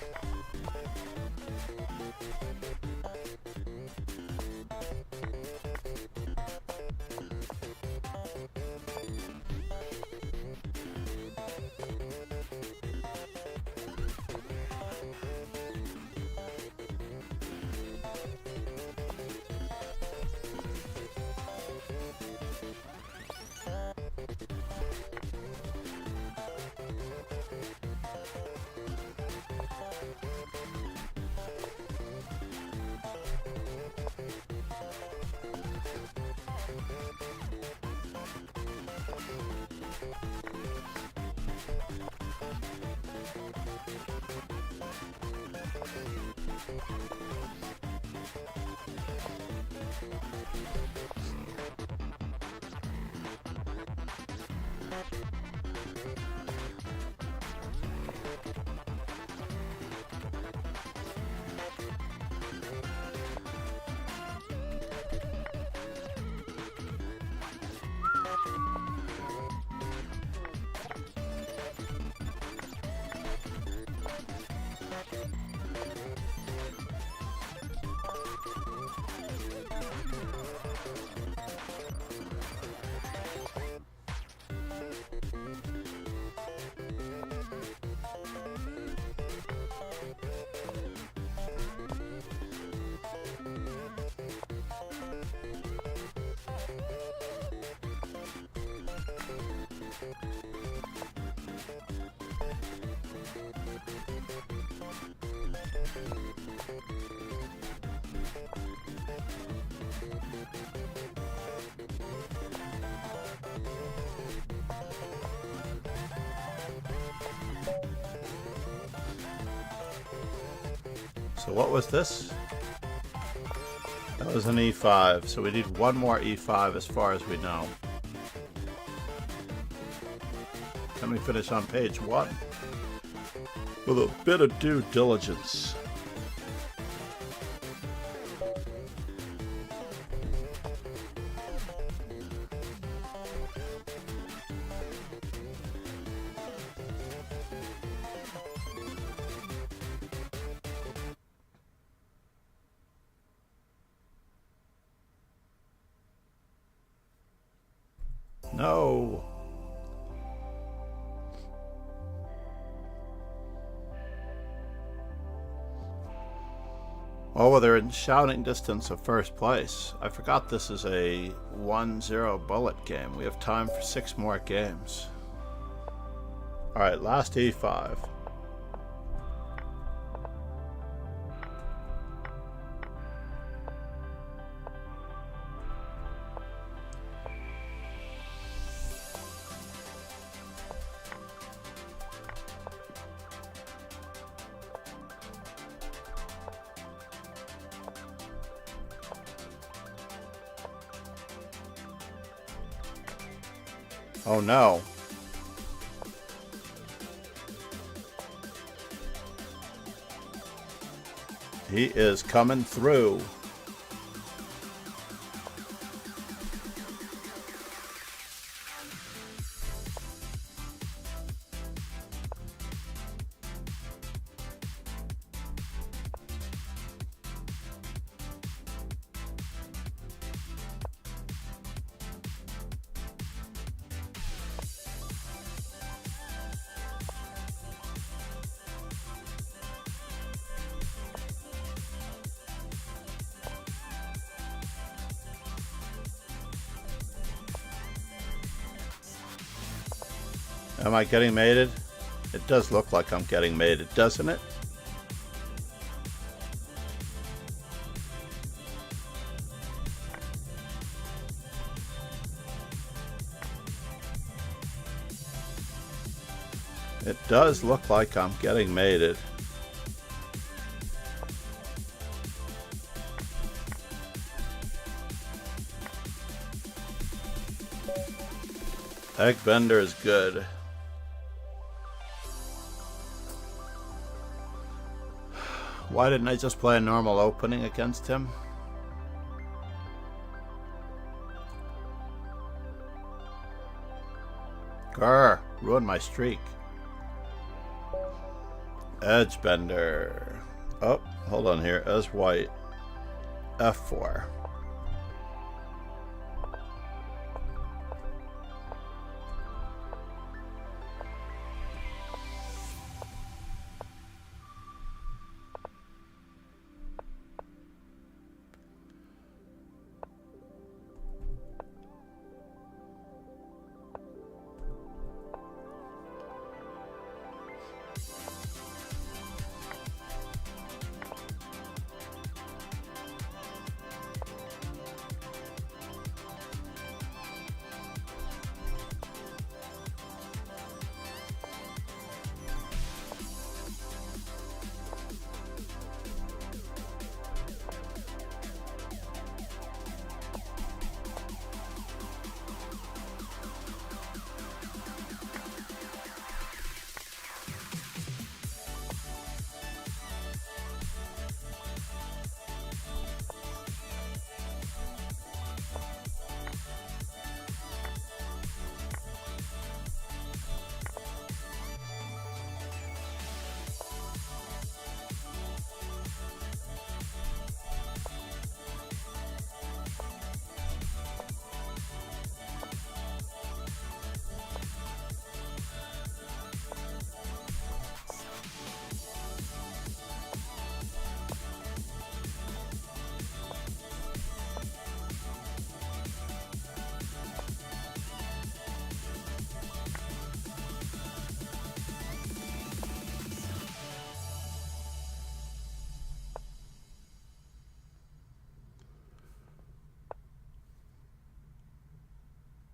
Speaker 2: So what was this? That was an E5, so we need one more E5 as far as we know. Can we finish on page 1? With a bit of due diligence. No. Oh, well, they're in shouting distance of first place. I forgot this is a 1-0 bullet game. We have time for 6 more games. Alright, last E5. Oh no. He is coming through. Am I getting mated? It does look like I'm getting mated, doesn't it? It does look like I'm getting mated. Egg Bender is good. Why didn't I just play a normal opening against him? Grr, ruined my streak. Edge Bender. Oh, hold on here. As white. F4.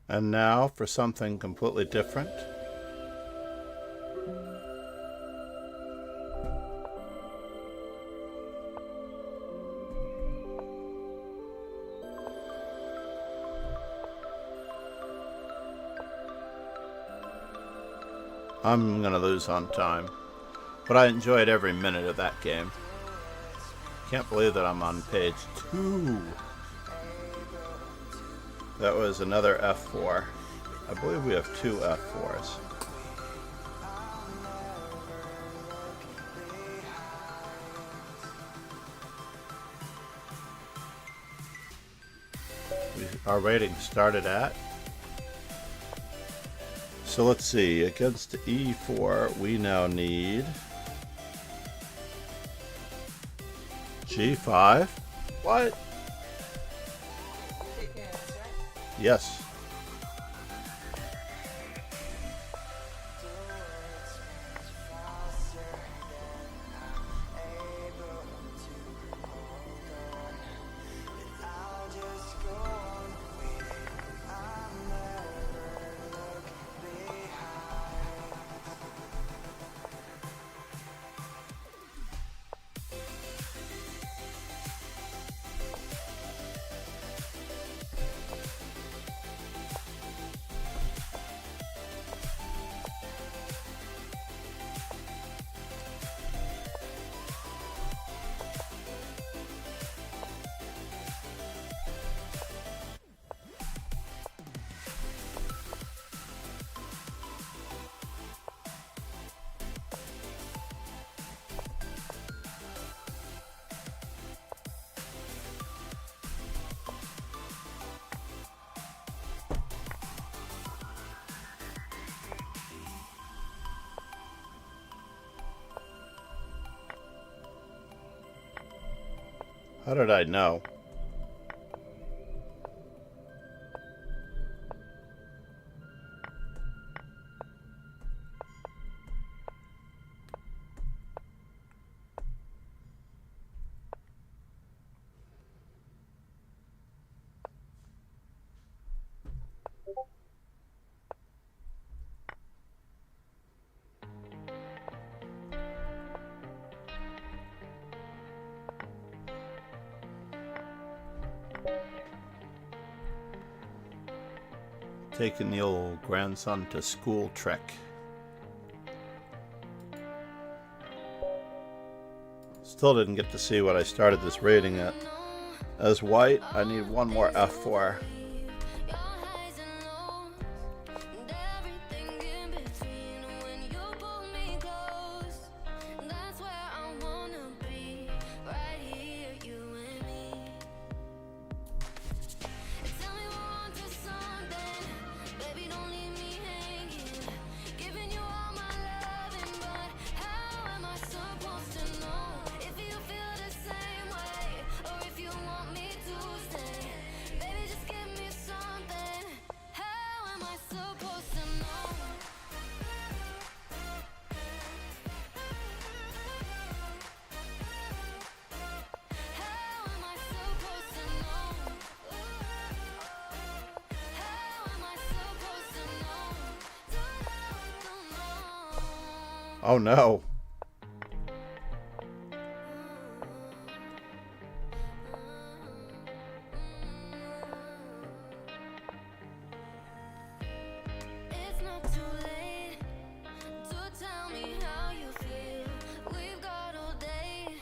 Speaker 2: And now for something completely different. I'm gonna lose on time, but I enjoyed every minute of that game. Can't believe that I'm on page 2. That was another F4. I believe we have 2 F4s. Our rating started at. So let's see, against E4, we now need G5. What? Yes. How did I know? Taking the old grandson to school trek. Still didn't get to see what I started this rating at. As white, I need one more F4. Oh no.
Speaker 1: It's not too late to tell me how you feel. We've got all day,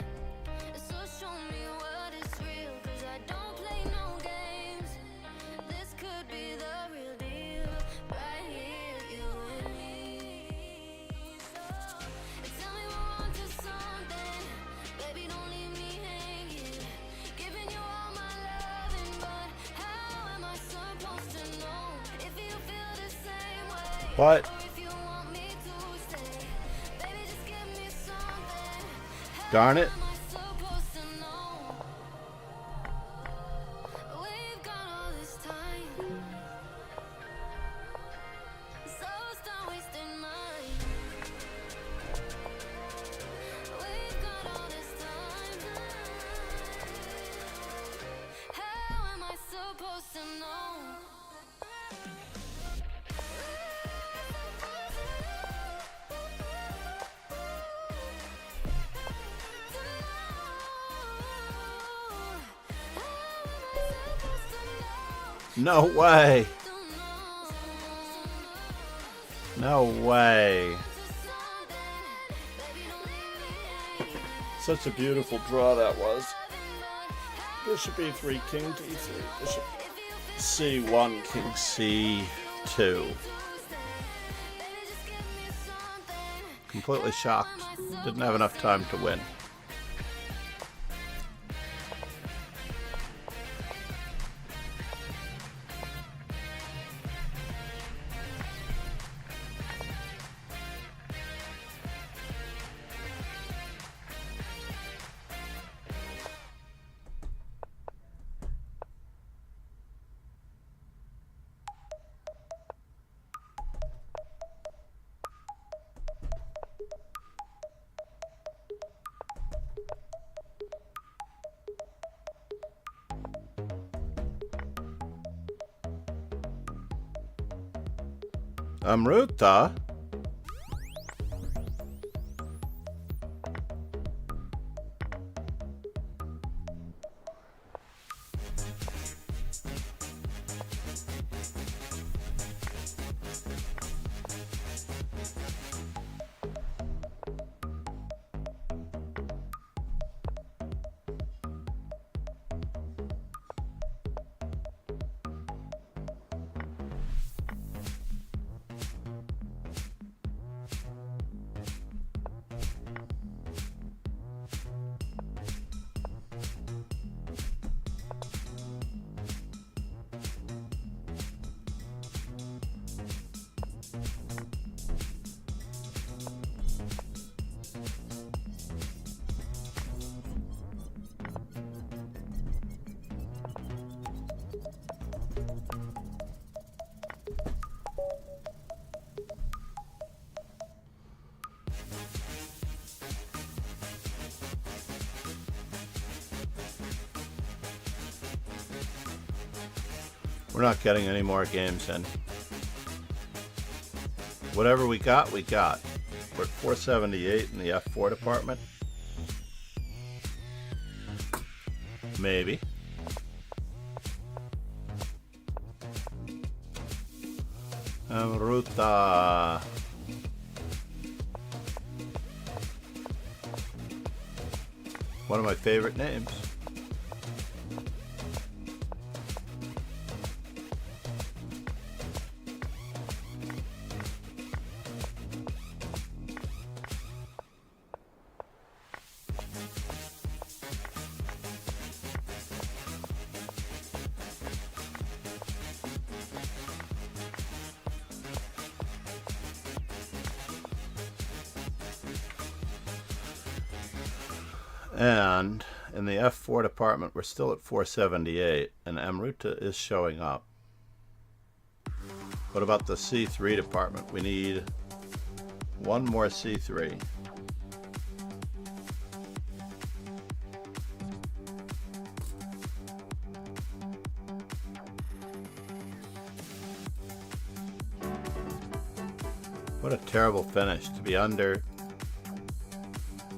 Speaker 1: so show me what is real. 'Cause I don't play no games. This could be the real deal, right here, you and me. So tell me we're on to something, baby. Don't leave me hanging. Giving you all my loving, but how am I supposed to know if you feel the same way?
Speaker 2: What? Darn it.
Speaker 1: How am I supposed to know?
Speaker 2: No way. No way. Such a beautiful draw that was. Bishop e3, king d3, bishop c1, king c2. Completely shocked. Didn't have enough time to win. Amruta? We're not getting any more games in. Whatever we got, we got. We're at 478 in the F4 department. Maybe. Amruta. One of my favorite names. And in the F4 department, we're still at 478, and Amruta is showing up. What about the C3 department? We need one more C3. What a terrible finish to be under.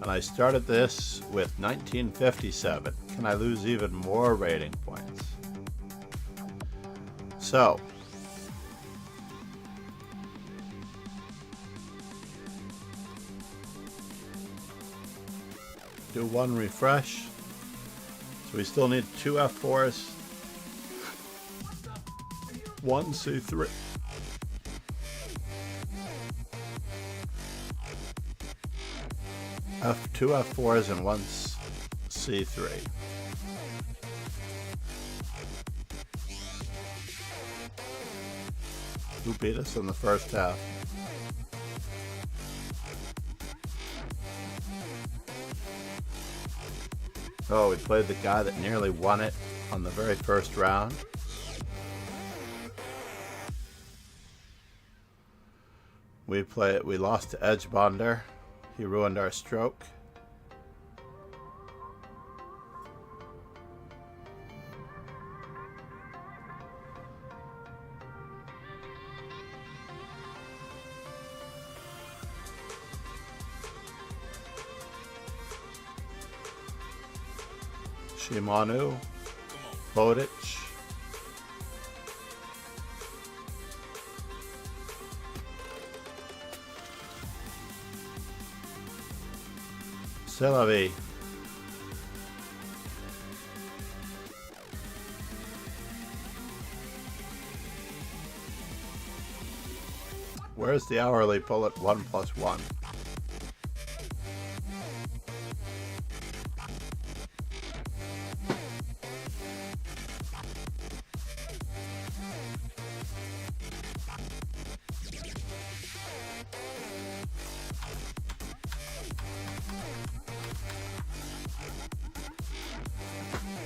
Speaker 2: And I started this with 1957. Can I lose even more rating points? So, do one refresh. So we still need two F4s, one C3. Two F4s and one C3. Who beat us in the first half? Oh, we played the guy that nearly won it on the very first round. We lost to Edge Bonder. He ruined our stroke. Shimanu, Bodic, C'est la vie. Where's the hourly bullet 1 + 1?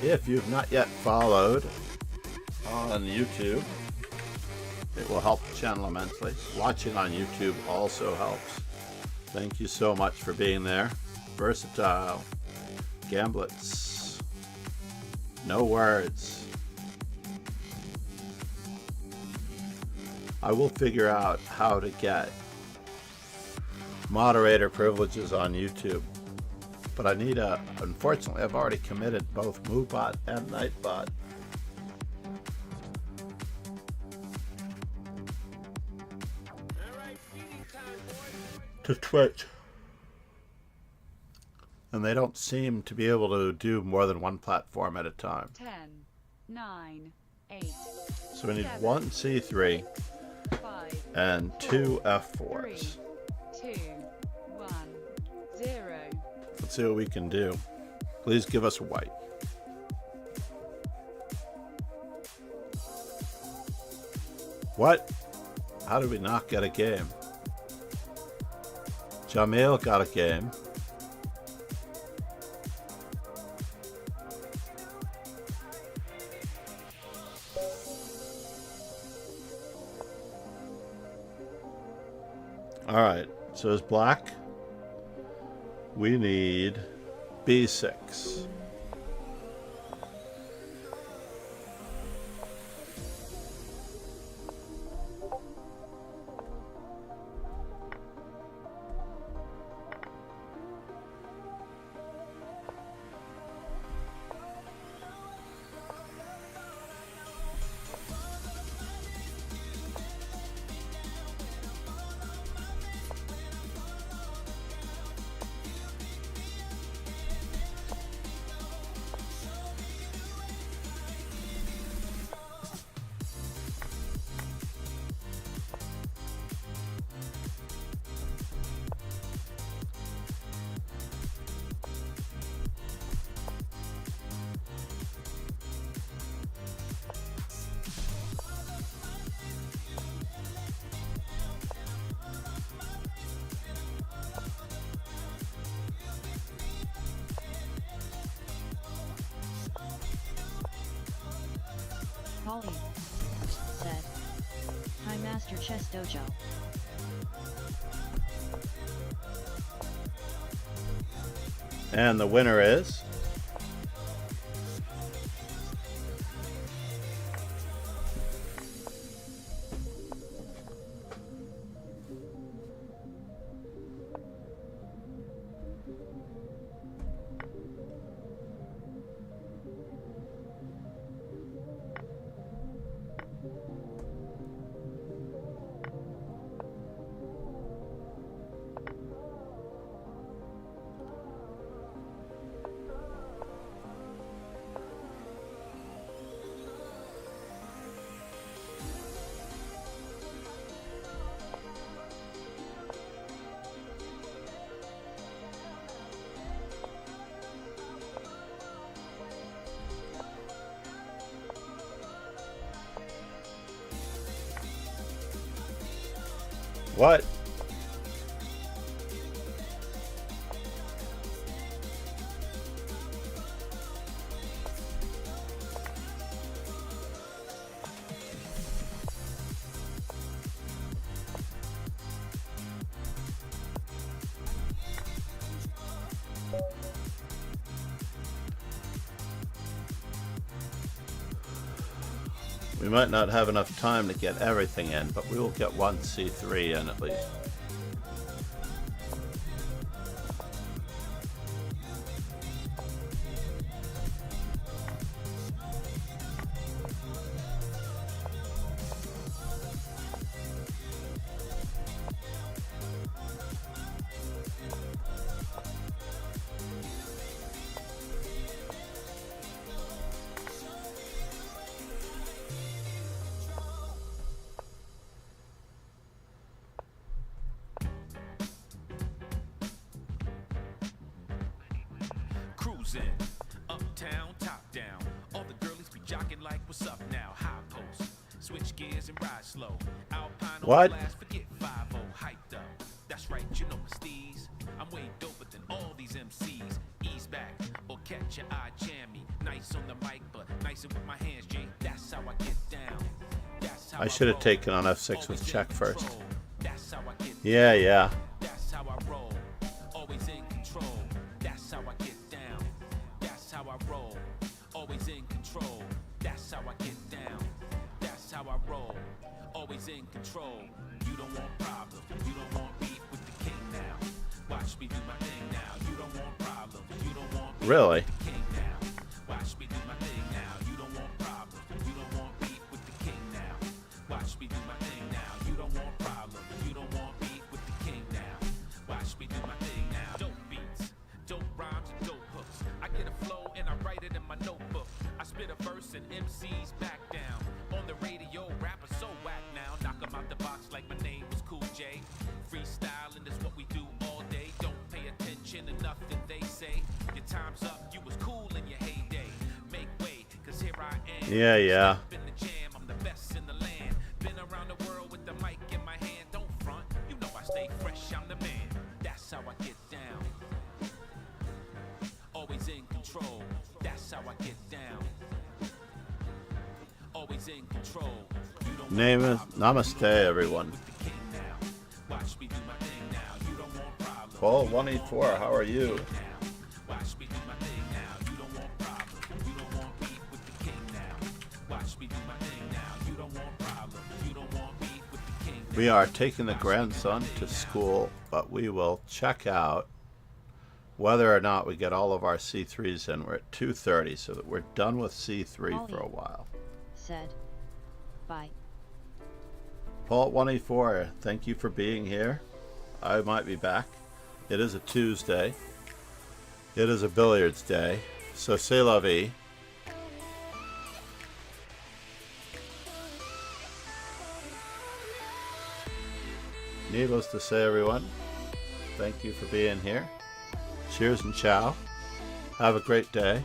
Speaker 2: If you've not yet followed on YouTube, it will help the channel immensely. Watching on YouTube also helps. Thank you so much for being there. Versatile. Gamblets. No words. I will figure out how to get moderator privileges on YouTube. But I need unfortunately, I've already committed both MooBot and Nightbot. To Twitch. And they don't seem to be able to do more than one platform at a time.
Speaker 5: 10, 9, 8.
Speaker 2: So we need 1 C3
Speaker 5: 5,
Speaker 2: and 2 F4s.
Speaker 5: 2, 1, 0.
Speaker 2: Let's see what we can do. Please give us a white. What? How did we not get a game? Jamil got a game. Alright, so it's black. We need B6.
Speaker 3: Polly said, "Hi Master Chess Dojo."
Speaker 2: And the winner is what? We might not have enough time to get everything in, but we will get 1 C3 in at least.
Speaker 6: cruising. Uptown, top down. All the girlies be jocking like, what's up now? High post. Switch gears and ride slow. Alpine
Speaker 2: What?
Speaker 6: on glass, forget 5-0. Hyped up. That's right, you know my steez. I'm way doper than all these MCs. Ease back or catch your eye, jam me. Nice on the mic, but nicer with my hands, G. That's how I get down. That's how
Speaker 2: I should have
Speaker 6: roll.
Speaker 2: taken on F6 with
Speaker 6: Always
Speaker 2: check
Speaker 6: in
Speaker 2: first.
Speaker 6: control. That's how I get
Speaker 2: Yeah, yeah.
Speaker 6: That's how I roll. Always in control. That's how I get down. That's how I roll. Always in control. That's how I get down. That's how I roll. Always in control. You don't want problems. You don't want beef with the king now. Watch me do my thing now. You don't want problems. You don't want beef
Speaker 2: Really?
Speaker 6: with the king now. Watch me do my thing now. You don't want problems. You don't want beef with the king now. Watch me do my thing now. You don't want problems. You don't want beef with the king now. Watch me do my thing now. Dope beats, dope rhymes, and dope hooks. I get a flow and I write it in my notebook. I spit a verse and MCs back down. On the radio, rappers so whack now. Knock 'em out the box like my name was Cool J. Freestyling is what we do all day. Don't pay attention to nothing they say. Your time's up, you was cool in your heyday. Make way, cause here I am.
Speaker 2: Yeah, yeah.
Speaker 6: Step in the jam, I'm the best in the land. Been around the world with the mic in my hand. Don't front, you know I stay fresh, I'm the man. That's how I get down. Always in control. That's how I get down. Always in control. You don't
Speaker 2: Name
Speaker 6: want
Speaker 2: is
Speaker 6: problems.
Speaker 2: Namaste, everyone.
Speaker 6: With the king now. Watch me do my thing now. You don't want problems.
Speaker 2: Paul 184, how are you?
Speaker 6: Now. Watch me do my thing now. You don't want problems. You don't want beef with the king now. Watch me do my thing now. You don't want problems. You don't want beef with the king now.
Speaker 2: We are taking the grandson to school, but we will check out whether or not we get all of our C3s in. We're at 2:30, so that we're done with C3 for a while.
Speaker 3: Said. Bye.
Speaker 2: Paul 184, thank you for being here. I might be back. It is a Tuesday. It is a billiards day. So c'est la vie. Needless to say, everyone, thank you for being here. Cheers and ciao. Have a great day.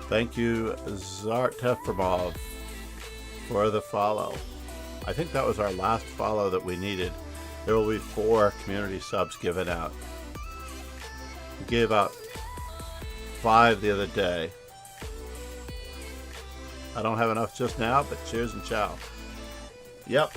Speaker 2: Thank you, Zartefremov, for the follow. I think that was our last follow that we needed. There will be 4 community subs given out. We gave out 5 the other day. I don't have enough just now, but cheers and ciao. Yep.